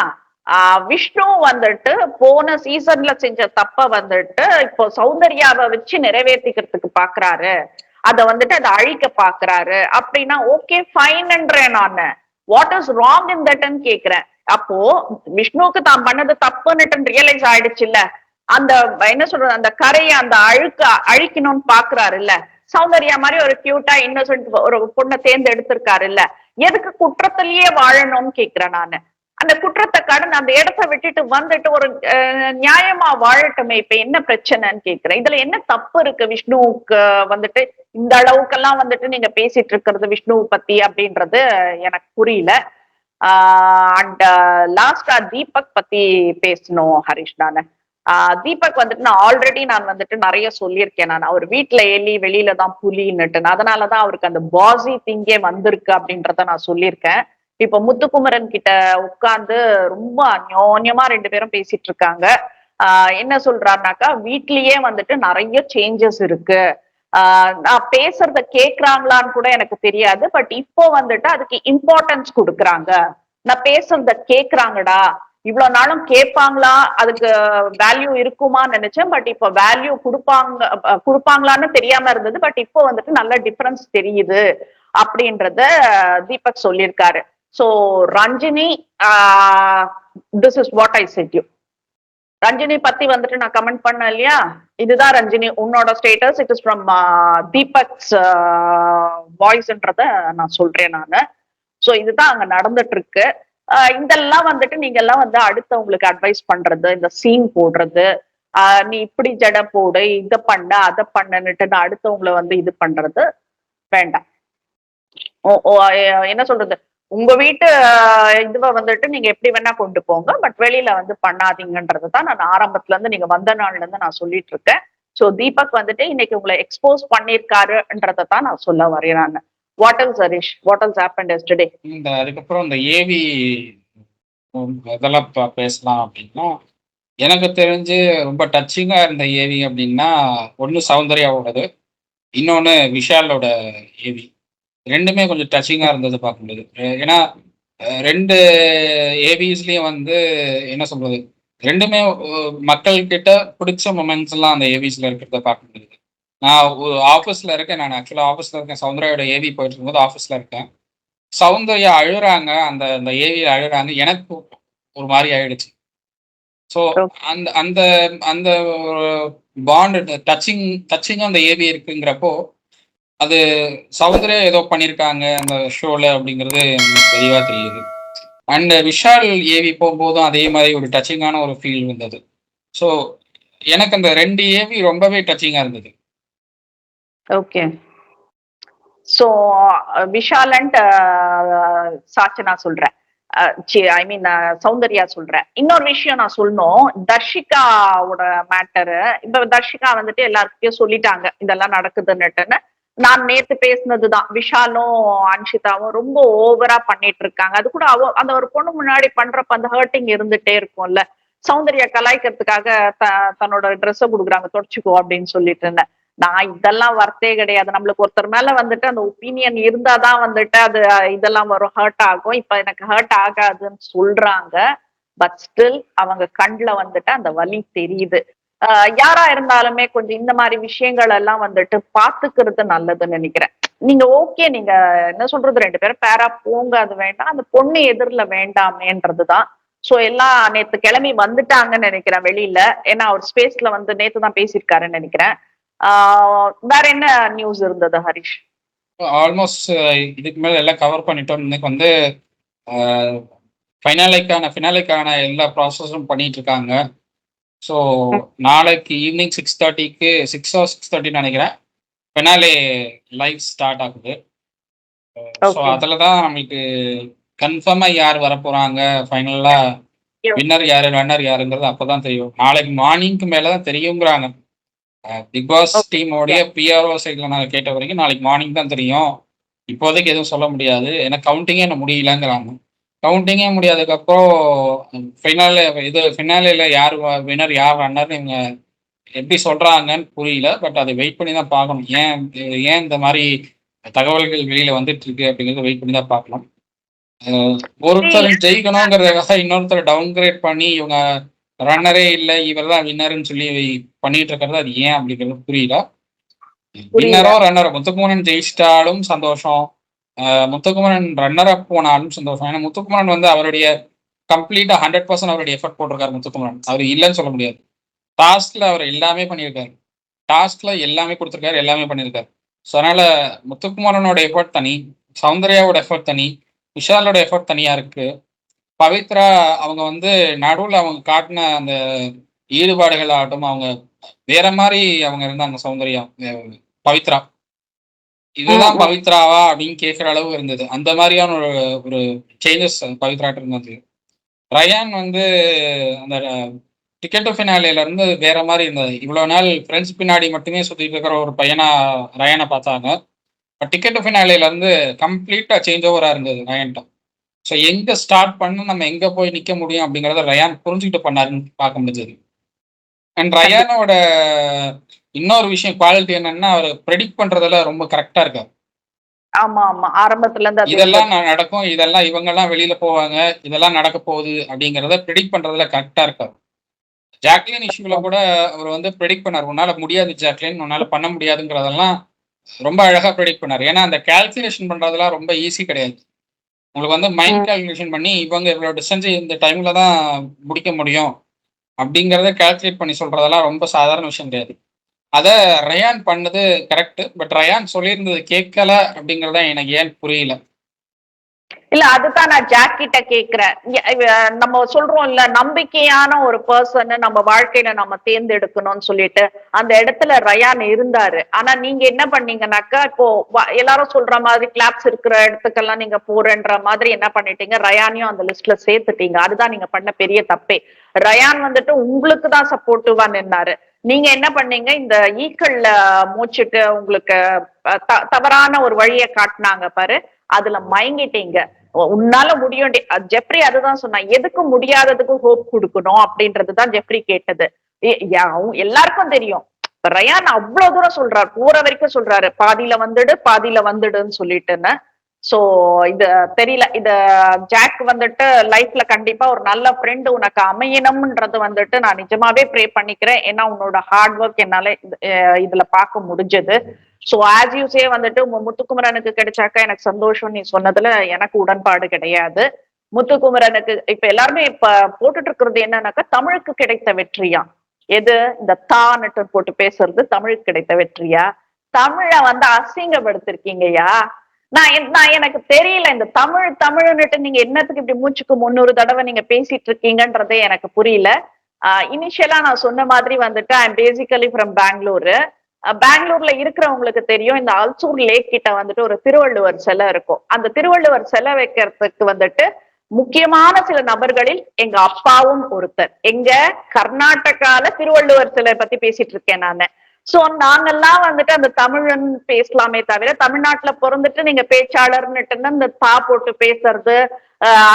விஷ்ணு வந்துட்டு போன சீசன்ல செஞ்ச தப்ப வந்துட்டு இப்போ சௌந்தர்யாவை வச்சு நிறைவேற்றிக்கிறதுக்கு பாக்குறாரு, அத வந்துட்டு அதை அழிக்க பாக்குறாரு அப்படின்னா ஓகே ஃபைன்ன்றேன் நானு. வாட் இஸ் ராங் இன் தட்ன்னு கேக்குறேன். அப்போ விஷ்ணுவுக்கு தான் பண்ணது தப்புன்னுட்டு ரியலைஸ் ஆயிடுச்சு இல்ல, அந்த என்ன சொல்றது அந்த கரையை அந்த அழிக்கணும்னு பாக்குறாரு இல்ல. சௌந்தர்யா மாதிரி ஒரு கியூட்டா இன்னசென்ட் ஒரு பொண்ணை தேர்ந்தெடுத்திருக்காரு இல்ல. எதுக்கு குற்றத்திலேயே வாழணும்னு கேக்குறேன் நானு. அந்த குற்றத்தை கடன் அந்த இடத்த விட்டுட்டு வந்துட்டு ஒரு நியாயமா வாழட்டுமே, இப்ப என்ன பிரச்சனைன்னு கேக்குறேன். இதுல என்ன தப்பு இருக்கு விஷ்ணுவுக்கு வந்துட்டு இந்த அளவுக்கெல்லாம் வந்துட்டு நீங்க பேசிட்டு இருக்கிறது விஷ்ணுவை பத்தி அப்படின்றது எனக்கு புரியல. அண்ட் லாஸ்டா தீபக் பத்தி பேசணும் ஹரிஷ் நானு. தீபக் வந்துட்டு நான் வந்துட்டு நிறைய சொல்லியிருக்கேன். நான் அவர் வீட்டுல எலி வெளியில தான் புலின்னுட்டு, அதனாலதான் அவருக்கு அந்த பாசி திங்கே வந்திருக்கு அப்படின்றத நான் சொல்லியிருக்கேன். இப்ப முத்துக்குமரன் கிட்ட உட்கார்ந்து ரொம்ப அந்யோன்யமா ரெண்டு பேரும் பேசிட்டு இருக்காங்க. என்ன சொல்றாருனாக்கா வீட்லயே வந்துட்டு நிறைய சேஞ்சஸ் இருக்கு. நான் பேசுறத கேக்குறாங்களான்னு கூட எனக்கு தெரியாது. பட் இப்போ வந்துட்டு அதுக்கு இம்பார்ட்டன்ஸ் கொடுக்குறாங்க. நான் பேசுறத கேக்குறாங்கடா, இவ்வளவு நாளும் கேட்பாங்களா, அதுக்கு வேல்யூ இருக்குமான்னு நினைச்சேன். பட் இப்போ வேல்யூ கொடுப்பாங்களான்னு தெரியாம இருந்தது. பட் இப்போ வந்துட்டு நல்ல டிஃபரன்ஸ் தெரியுது அப்படின்றத தீபக் சொல்லியிருக்காரு. So Ranjini, this is what I said you. Ranjini பத்தி வந்துட்டு நான் கமெண்ட் பண்ண இல்லையா, இதுதான் ரஞ்சினி உன்னோட status. It is from Deepak's வாய்ஸ்ன்றத நான் சொல்றேன் நானு. சோ இதுதான் அங்க நடந்துட்டு இருக்கு. இதெல்லாம் வந்துட்டு நீங்க எல்லாம் வந்து அடுத்தவங்களுக்கு அட்வைஸ் பண்றது, இந்த சீன் போடுறது, நீ இப்படி ஜட போடு, இதை பண்ண அதை பண்ணன்னுட்டு நான் அடுத்தவங்களை வந்து இது பண்றது வேண்டாம். என்ன சொல்றது, உங்க வீட்டு இதுவை வந்துட்டு நீங்க எப்படி வேணா கொண்டு போங்க, பட் வெளியில வந்து பண்ணாதீங்கன்றது தான் நான் ஆரம்பத்துல இருந்து நீங்க வந்த நாள்ல இருந்து நான் சொல்லிட்டு இருக்கேன். சோ தீபக் வந்துட்டு இன்னைக்கு உங்களை எக்ஸ்போஸ் பண்ணிருக்காருன்றதை தான் நான் சொல்ல வரேன் நான். What else Harish, what else happened yesterday? அதுக்கப்புறம் இந்த ஏவி இதெல்லாம் பேசலாம் அப்படின்னா, எனக்கு தெரிஞ்சு ரொம்ப டச்சிங்கா இருந்த ஏவி அப்படின்னா ஒண்ணு சௌந்தர்யாவோடது, இன்னொன்னு விஷாலோட ஏவி. ரெண்டுமே கொஞ்சம் டச்சிங்கா இருந்தது பார்க்க முடியுது. ஏன்னா ரெண்டு ஏவிஸ்லயும் வந்து என்ன சொல்றது, ரெண்டுமே மக்கள் கிட்ட பிடிச்ச மொமெண்ட்ஸ் எல்லாம் அந்த ஏவிஸ்ல இருக்கிறத பார்க்க முடியுது. நான் ஆஃபீஸ்ல இருக்கேன். நான் ஆக்சுவலா ஆஃபீஸ்ல இருக்கேன். சௌந்தர்யாவோட ஏவி போயிட்டு இருக்கும்போது ஆஃபீஸ்ல இருக்கேன். சௌந்தர்யா அழுறாங்க. அந்த அந்த ஏவியில அழுறாங்க. எனக்கு ஒரு மாதிரி ஆயிடுச்சு. ஸோ அந்த அந்த அந்த பாண்ட் டச்சிங்கும் அந்த ஏவி இருக்குங்கிறப்போ அது சௌந்தர்யா ஏதோ பண்ணியிருக்காங்க அந்த ஷோல அப்படிங்கிறது எனக்கு தெளிவா தெரியுது. அண்ட் விஷால் ஏவி போகும்போதும் அதே மாதிரி ஒரு டச்சிங்கான ஒரு ஃபீல் வந்தது. ஸோ எனக்கு அந்த 2 ஏவி ரொம்பவே டச்சிங்கா இருந்தது. Okay. So Vishal and Sachana சொல்றேன். ஐ மீன் சௌந்தர்யா சொல்றேன். இன்னொரு விஷயம் நான் சொல்லணும். தர்ஷிகாவோட மேட்டரு. இப்ப தர்ஷிகா வந்துட்டு எல்லாருக்கிட்டையும் சொல்லிட்டாங்க இதெல்லாம் நடக்குதுன்னுட்டுன்னு. நான் நேத்து பேசினதுதான். விஷாலும் அன்ஷிதாவும் ரொம்ப ஓவரா பண்ணிட்டு இருக்காங்க. அது கூட அந்த ஒரு பொண்ணு முன்னாடி பண்றப்ப அந்த ஹர்ட்டிங் இருந்துட்டே இருக்கும்ல. சௌந்தர்யா கலாய்க்கிறதுக்காக தன்னோட ட்ரெஸ்ஸை கொடுக்குறாங்க தொடச்சுக்கோ அப்படின்னு சொல்லிட்டு. நான் இதெல்லாம் வர்த்தே கிடையாது. நம்மளுக்கு ஒருத்தர் மேல வந்துட்டு அந்த ஒப்பீனியன் இருந்தாதான் வந்துட்டு அது இதெல்லாம் வரும், ஹர்ட் ஆகும். இப்ப எனக்கு ஹர்ட் ஆகாதுன்னு சொல்றாங்க. பட் ஸ்டில் அவங்க கண்ணுல வந்துட்டு அந்த வலி தெரியுது. யாரா இருந்தாலுமே கொஞ்சம் இந்த மாதிரி விஷயங்கள் எல்லாம் வந்துட்டு பாத்துக்கிறது நல்லதுன்னு நினைக்கிறேன். நீங்க ஓகே, நீங்க என்ன சொல்றது, 2 பேரும் பேரா போங்க, அது வேண்டாம், அந்த பொண்ணு எதிரில வேண்டாமேன்றதுதான். சோ எல்லாம் நேத்து கிளம்பி வந்துட்டாங்கன்னு நினைக்கிறேன் வெளியில. ஏன்னா அவர் ஸ்பேஸ்ல வந்து நேத்து தான் பேசியிருக்காருன்னு நினைக்கிறேன். வேற என்ன நியூஸ் இருந்தது ஹரிஷ்? ஆல்மோஸ்ட் இதுக்கு மேல எல்லாம் கவர் பண்ணிட்டோம். இன்னைக்கு வந்து ஃபினாலேக்கான எல்லா ப்ராசஸும் பண்ணிட்டு இருக்காங்க. ஸோ நாளைக்கு ஈவினிங் 6:30க்கு 6:30 நினைக்கிறேன் ஃபினாலே லைவ் ஸ்டார்ட் ஆகுது. ஸோ அதில் தான் நம்மளுக்கு கன்ஃபார்மா யார் வரப்போறாங்க, ஃபைனலா வின்னர் யாரு ரன்னர் யாருங்கிறது அப்பதான் தெரியும். நாளைக்கு மார்னிங்க்கு மேலதான் தெரியுங்கிறாங்க. பிக் பாஸ் டீமோடைய பிஆர்ஓ சைட்ல நாங்க கேட்ட வரைக்கும் நாளைக்கு மார்னிங் தான் தெரியும். இப்போதைக்கு எதுவும் சொல்ல முடியாது. ஏன்னா கவுண்டிங்கே என்ன முடியலங்கிறாங்க. கவுண்டிங்கே முடியாததுக்கப்புறம் ஃபினாலேல யார் வினர் யார் ரன்னர்னு இவங்க எப்படி சொல்றாங்கன்னு புரியல. பட் அதை வெயிட் பண்ணி தான் பார்க்கணும். ஏன் இந்த மாதிரி தகவல்கள் வெளியில வந்துட்டு இருக்கு அப்படிங்கறத வெயிட் பண்ணி தான் பார்க்கணும். ஒருத்தர் ஜெயிக்கணுங்கிறதுக்காக இன்னொருத்தர் டவுன்கிரேட் பண்ணி இவங்க ரன்னரே இல்லை இவர் தான் வின்னர்னு சொல்லி பண்ணிட்டு இருக்கிறது அது ஏன் அப்படிங்கிறது புரியல. வின்னரோ ரன்னரோ முத்துக்குமரன் ஜெயிச்சிட்டாலும் சந்தோஷம், முத்துக்குமரன் ரன்னரா போனாலும் சந்தோஷம். ஏன்னா முத்துக்குமரன் வந்து அவருடைய கம்ப்ளீட்டா 100% அவருடைய எஃபர்ட் போட்டிருக்காரு. முத்துக்குமரன் அவர் இல்லைன்னு சொல்ல முடியாது. டாஸ்க்ல அவர் எல்லாமே பண்ணியிருக்காரு. டாஸ்க்ல எல்லாமே கொடுத்துருக்காரு, எல்லாமே பண்ணியிருக்காரு. ஸோ அதனால முத்துக்குமரனோட எஃபர்ட் தனி, சௌந்தர்யாவோட எஃபர்ட் தனி, விஷாலோட எஃபர்ட் தனியா இருக்கு. பவித்ரா அவங்க வந்து நடுவில் அவங்க காட்டின அந்த ஈடுபாடுகள் ஆகட்டும், அவங்க வேற மாதிரி அவங்க இருந்தாங்க. சௌந்தர்யா பவித்ரா இதுதான் பவித்ராவா அப்படின்னு கேட்குற அளவு இருந்தது. அந்த மாதிரியான ஒரு ஒரு சேஞ்சஸ் பவித்ராட்டு இருந்தது. ரயான் வந்து அந்த டிக்கெட் டு ஃபினாலேல இருந்து வேற மாதிரி இருந்தது. இவ்வளவு நாள் ஃப்ரெண்ட்ஸ் பின்னாடி மட்டுமே சுத்திட்டு இருக்கிற ஒரு பையனா ரயானை பார்த்தாங்க. டிக்கெட் டு ஃபினாலேல இருந்து கம்ப்ளீட்டா சேஞ்ச் ஓவரா இருந்தது ரயான்ட்ட. ஸோ எங்க ஸ்டார்ட் பண்ண நம்ம எங்க போய் நிக்க முடியும் அப்படிங்கறத ரயான் புரிஞ்சுக்கிட்டு பண்ணாருன்னு பார்க்க முடிஞ்சது. அண்ட் ரயானோட இன்னொரு விஷயம் குவாலிட்டி என்னன்னா அவர் ப்ரெடிக்ட் பண்றதுல ரொம்ப கரெக்டா இருக்காரு. ஆமா ஆமா, ஆரம்பத்துல இருந்து இதெல்லாம் நடக்கும், இதெல்லாம் இவங்க எல்லாம் வெளியில போவாங்க, இதெல்லாம் நடக்க போகுது அப்படிங்கறத ப்ரெடிக்ட் பண்றதுல கரெக்டா இருக்காரு. ஜாக்லின் இஷ்யூல கூட அவர் வந்து ப்ரெடிக்ட் பண்ணார். உன்னால முடியாது ஜாக்லின், உன்னால பண்ண முடியாதுங்கிறதெல்லாம் ரொம்ப அழகா ப்ரெடிக்ட் பண்ணார். ஏன்னா அந்த கால்குலேஷன் பண்றதெல்லாம் ரொம்ப ஈஸி கிடையாது. உங்களுக்கு வந்து மைண்ட் கால்குலேஷன் பண்ணி இவங்க இவ்வளவு டிஸ்டன்ஸ் இந்த டைம்ல தான் முடிக்க முடியும் அப்படிங்கறத கால்குலேட் பண்ணி சொல்றதெல்லாம் ரொம்ப சாதாரண விஷயம் கிடையாது. அத ரயான் பண்ணது கரெக்ட். பட் ரயான் சொல்லியிருந்தது கேட்கல அப்படிங்கறத எனக்கு ஏன் புரியல. இல்ல, அதுதான் நான் ஜாக் கிட்ட கேக்குறேன். நம்ம சொல்றோம் இல்ல, நம்பிக்கையான ஒரு பர்சன் நம்ம வாழ்க்கையில நம்ம தேர்ந்தெடுக்கணும்னு சொல்லிட்டு அந்த இடத்துல ரயான் இருந்தாரு. ஆனா நீங்க என்ன பண்ணீங்கன்னாக்கா, இப்போ எல்லாரும் சொல்ற மாதிரி கிளாப்ஸ் இருக்கிற இடத்துக்கெல்லாம் நீங்க போறன்ற மாதிரி என்ன பண்ணிட்டீங்க, ரயானையும் அந்த லிஸ்ட்ல சேர்த்துட்டீங்க. அதுதான் நீங்க பண்ண பெரிய தப்பே. ரயான் வந்துட்டு உங்களுக்கு தான் சப்போர்ட்டிவா நின்னாரு. நீங்க என்ன பண்ணீங்க, இந்த ஈக்கள்ல மூச்சுட்டு உங்களுக்கு தவறான ஒரு வழியை காட்டினாங்க பாரு, அதுல மயங்கிட்டீங்க. உன்னால முடியும். ஜெப்ரி அதுதான் சொன்னா, எதுக்கு முடியாததுக்கு ஹோப் கொடுக்கணும் அப்படின்றதுதான் ஜெப்ரி கேட்டது. எல்லாருக்கும் தெரியும் ரயான் அவ்வளவு தூரம் சொல்றாரு, போற வரைக்கும் சொல்றாரு பாதியில வந்துடுன்னு சொல்லிட்டுன்னு. சோ இது தெரியல, இது ஜாக் வந்துட்டு லைஃப்ல கண்டிப்பா ஒரு நல்ல ஃப்ரெண்ட் உனக்கு அமையணும்ன்றது வந்துட்டு நான் நிஜமாவே ப்ரே பண்ணிக்கிறேன். ஏன்னா உன்னோட ஹார்ட் ஒர்க் என்னால இதுல பார்க்க முடிஞ்சது. சோ ஆஸ் யூ சே வந்துட்டு முத்துக்குமரனுக்கு கிடைச்சாக்கா எனக்கு சந்தோஷம் நீ சொன்னதுல எனக்கு உடன்பாடு கிடையாது. முத்துக்குமரனுக்கு இப்ப எல்லாருமே இப்ப போட்டுட்டு இருக்கிறது என்னன்னாக்கா தமிழுக்கு கிடைத்த வெற்றியா, எது இந்த தான்ட்டு போட்டு பேசுறது தமிழுக்கு கிடைத்த வெற்றியா, தமிழை வந்து அசிங்கப்படுத்திருக்கீங்கய்யா. நான் எனக்கு தெரியல, இந்த தமிழ்னுட்டு நீங்க என்னத்துக்கு இப்படி மூச்சுக்கு 300 தடவை நீங்க பேசிட்டு இருக்கீங்கன்றதே எனக்கு புரியல. இனிஷியலா நான் சொன்ன மாதிரி வந்துட்டு I am basically from Bengaluru. பெங்களூர்ல இருக்கிறவங்களுக்கு தெரியும், இந்த அல்சூர் லேக் கிட்ட வந்துட்டு ஒரு திருவள்ளுவர் சிலை இருக்கும். அந்த திருவள்ளுவர் சிலை வைக்கிறதுக்கு வந்துட்டு முக்கியமான சில நபர்களில் எங்க அப்பாவும் ஒருத்தர். எங்க கர்நாடகால திருவள்ளுவர் சிலை பத்தி பேசிட்டு இருக்கேன் நானு. சோ நாங்கெல்லாம் வந்துட்டு அந்த தமிழன் பேசலாமே தவிர, தமிழ்நாட்டுல பிறந்துட்டு நீங்க பேச்சாளர்னுட்டு இந்த பா போட்டு பேசுறது,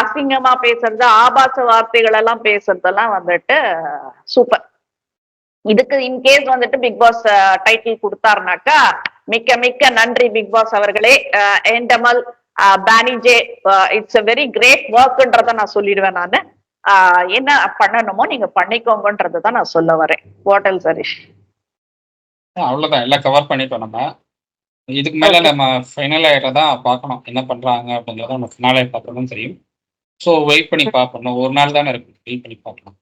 அசிங்கமா பேசுறது, ஆபாச வார்த்தைகள் எல்லாம் பேசுறதெல்லாம் வந்துட்டு சூப்பர். இதுக்கு இன்கேஸ் வந்துட்டு பிக் பாஸ் டைட்டில் கொடுத்தாருனாக்கா மிக்க மிக்க நன்றி பிக் பாஸ் அவர்களே. எண்டமல் பானிஜே, இட்ஸ் a வெரி கிரேட் ஒர்க்ன்றத நான் சொல்லிடுவேன் நானு. என்ன பண்ணணுமோ நீங்க பண்ணிக்கோங்கன்றதான் நான் சொல்ல வரேன். What else Harish? அவ்வளவுதான், எல்லாம் கவர் பண்ணிட்டோம் நம்ம. இதுக்கு மேல நம்ம ஃபைனல் ஆயிட்டதான் பார்க்கணும் என்ன பண்றாங்க அப்படிங்கறத நம்ம ஃபினாலே பார்க்கணும் தெரியும். ஸோ வெயிட் பண்ணி பார்க்கணும், ஒரு நாள் தானே இருக்கு, வெயிட் பண்ணி பார்க்கலாம்.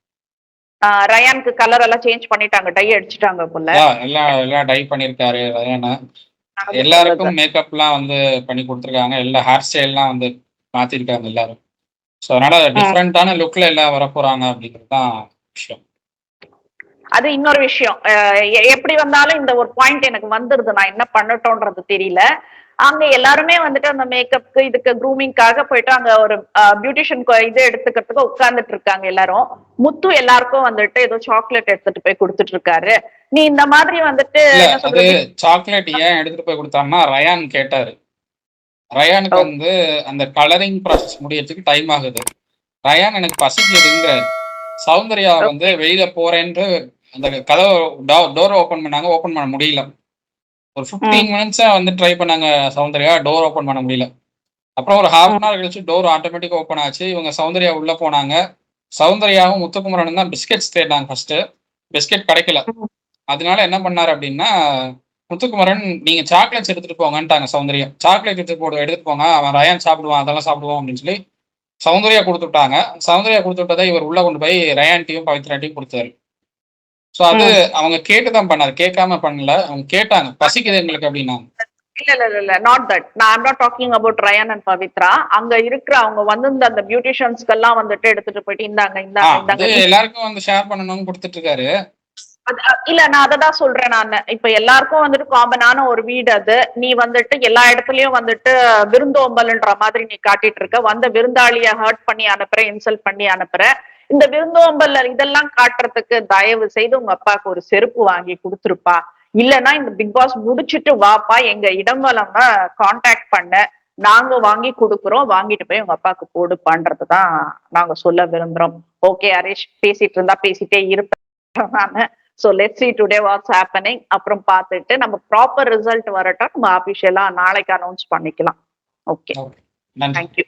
ரயானுக்கு கலர் எல்லாம் சேஞ்ச் பண்ணிட்டாங்க, டை அடிச்சுட்டாங்க போல. எல்லாம் டை பண்ணிருக்காரு ரயானா. எல்லாருக்கும் மேக்கப்லாம் வந்து பண்ணி கொடுத்துருக்காங்க, எல்லா ஹேர் ஸ்டைல்லாம் வந்து மாத்திருக்காங்க எல்லாரும். ஸோ அதனால டிஃப்ரெண்டான லுக்ல எல்லாம் வர போறாங்க அப்படிங்கிறது தான் விஷயம். அது இன்னொரு விஷயம். எப்படி வந்தாலும் இந்த ஒரு பாயிண்ட் எனக்கு வந்துருது, நான் என்ன பண்ணட்டோன்றது தெரியல. அங்க எல்லாருமே வந்துட்டு அந்த மேக்கப்க்கு இதுக்கு க்ரூமிங்காக போயிட்டு அங்க ஒரு பியூட்டிஷியன் இது எடுத்துக்கிறதுக்கு உட்கார்ந்துட்டு இருக்காங்க எல்லாரும். முத்து எல்லாருக்கும் வந்துட்டு ஏதோ சாக்லேட் எடுத்துட்டு போய் கொடுத்துட்டு இருக்காரு. நீ இந்த மாதிரி வந்துட்டு சாக்லேட் ஏன் எடுத்துட்டு போய் கொடுத்தாருன்னா ரயான் கேட்டாரு. ரயானுக்கு வந்து அந்த கலரிங் ப்ராசஸ் முடியறதுக்கு டைம் ஆகுது. ரயான் எனக்கு பசிக்குதுங்கிறாரு. சௌந்தர்யா வந்து வெளியில போறேன்ட்டு அந்த கதவை டோர் ஓபன் பண்ணாங்க, ஓபன் பண்ண முடியல. ஒரு 15 மினிட்ஸா வந்து ட்ரை பண்ணாங்க சௌந்தர்யா, டோர் ஓபன் பண்ண முடியல. அப்புறம் ஒரு ஹாஃப் அன் ஹவர் கழிச்சு டோர் ஆட்டோமேட்டிக்கா ஓப்பன் ஆச்சு. இவங்க சௌந்தர்யா உள்ள போனாங்க. சௌந்தர்யாவும் முத்துக்குமரனும் தான் பிஸ்கெட்ஸ் தேடினாங்க ஃபர்ஸ்ட். பிஸ்கெட் கிடைக்கல. அதனால என்ன பண்ணாரு அப்படின்னா, முத்துக்குமரன் நீங்க சாக்லேட்ஸ் எடுத்துட்டு போங்கன்ட்டாங்க சௌந்தர்யா. சாக்லேட் எடுத்துட்டு போங்க, அவன் ரயான் சாப்பிடுவான், அதெல்லாம் சாப்பிடுவோம் அப்படின்னு சொல்லி சௌந்தர்யா கொடுத்து விட்டாங்க. சௌந்தர்யா கொடுத்து விட்டதை இவர் உள்ள கொண்டு போய் ரயான்ட்டையும் பவித்ராட்டையும் கொடுத்தாரு. ஸோ அது அவங்க கேட்டுதான் பண்ணாரு, கேட்காம பண்ணல. அவங்க கேட்டாங்க பசிக்குது எங்களுக்கு அப்படின்னா. இல்ல நாட் தட். நான் I'm not talking about Rayan and Pavithra. அங்க இருக்கிற அவங்க வந்து அந்த பியூட்டிஷியன்ஸ்க்கு எல்லாம் வந்துட்டு எடுத்துட்டு போயிட்டு இந்தாங்க எல்லாருக்கும் வந்து ஷேர் பண்ணணும்னு கொடுத்துட்டு இருக்காரு. இல்ல நான் அததான் சொல்றேன். நான் இப்ப எல்லாருக்கும் வந்துட்டு காமனான ஒரு வீடு அது. நீ வந்துட்டு எல்லா இடத்துலயும் வந்துட்டு விருந்தோம்பல்ன்ற மாதிரி நீ காட்டிட்டு இருக்க. வந்த விருந்தாளிய ஹர்ட் பண்ணி அனுப்புற, இன்சல்ட் பண்ணி அனுப்புற. இந்த விருந்தோம்பல் இதெல்லாம் காட்டுறதுக்கு தயவு செய்து உங்க அப்பாவுக்கு ஒரு செருப்பு வாங்கி கொடுத்துருப்பா. இல்லைன்னா இந்த பிக் பாஸ் முடிச்சுட்டு வாப்பா, எங்க இடம்பலங்க கான்டாக்ட் பண்ண, நாங்க வாங்கி கொடுக்குறோம், வாங்கிட்டு போய் உங்க அப்பாவுக்கு போடுப்பான்றதுதான் நாங்க சொல்ல விரும்புறோம். ஓகே ஹரிஷ், பேசிட்டு இருந்தா பேசிட்டே இருப்பேன் நானு. So let's see today what's happening. அப்புறம் பார்த்துட்டு நம்ம ப்ராப்பர் ரிசல்ட் வரட்டும், நம்ம அபிஷியலா நாளைக்கு அனௌன்ஸ் பண்ணிக்கலாம். Okay, thank you.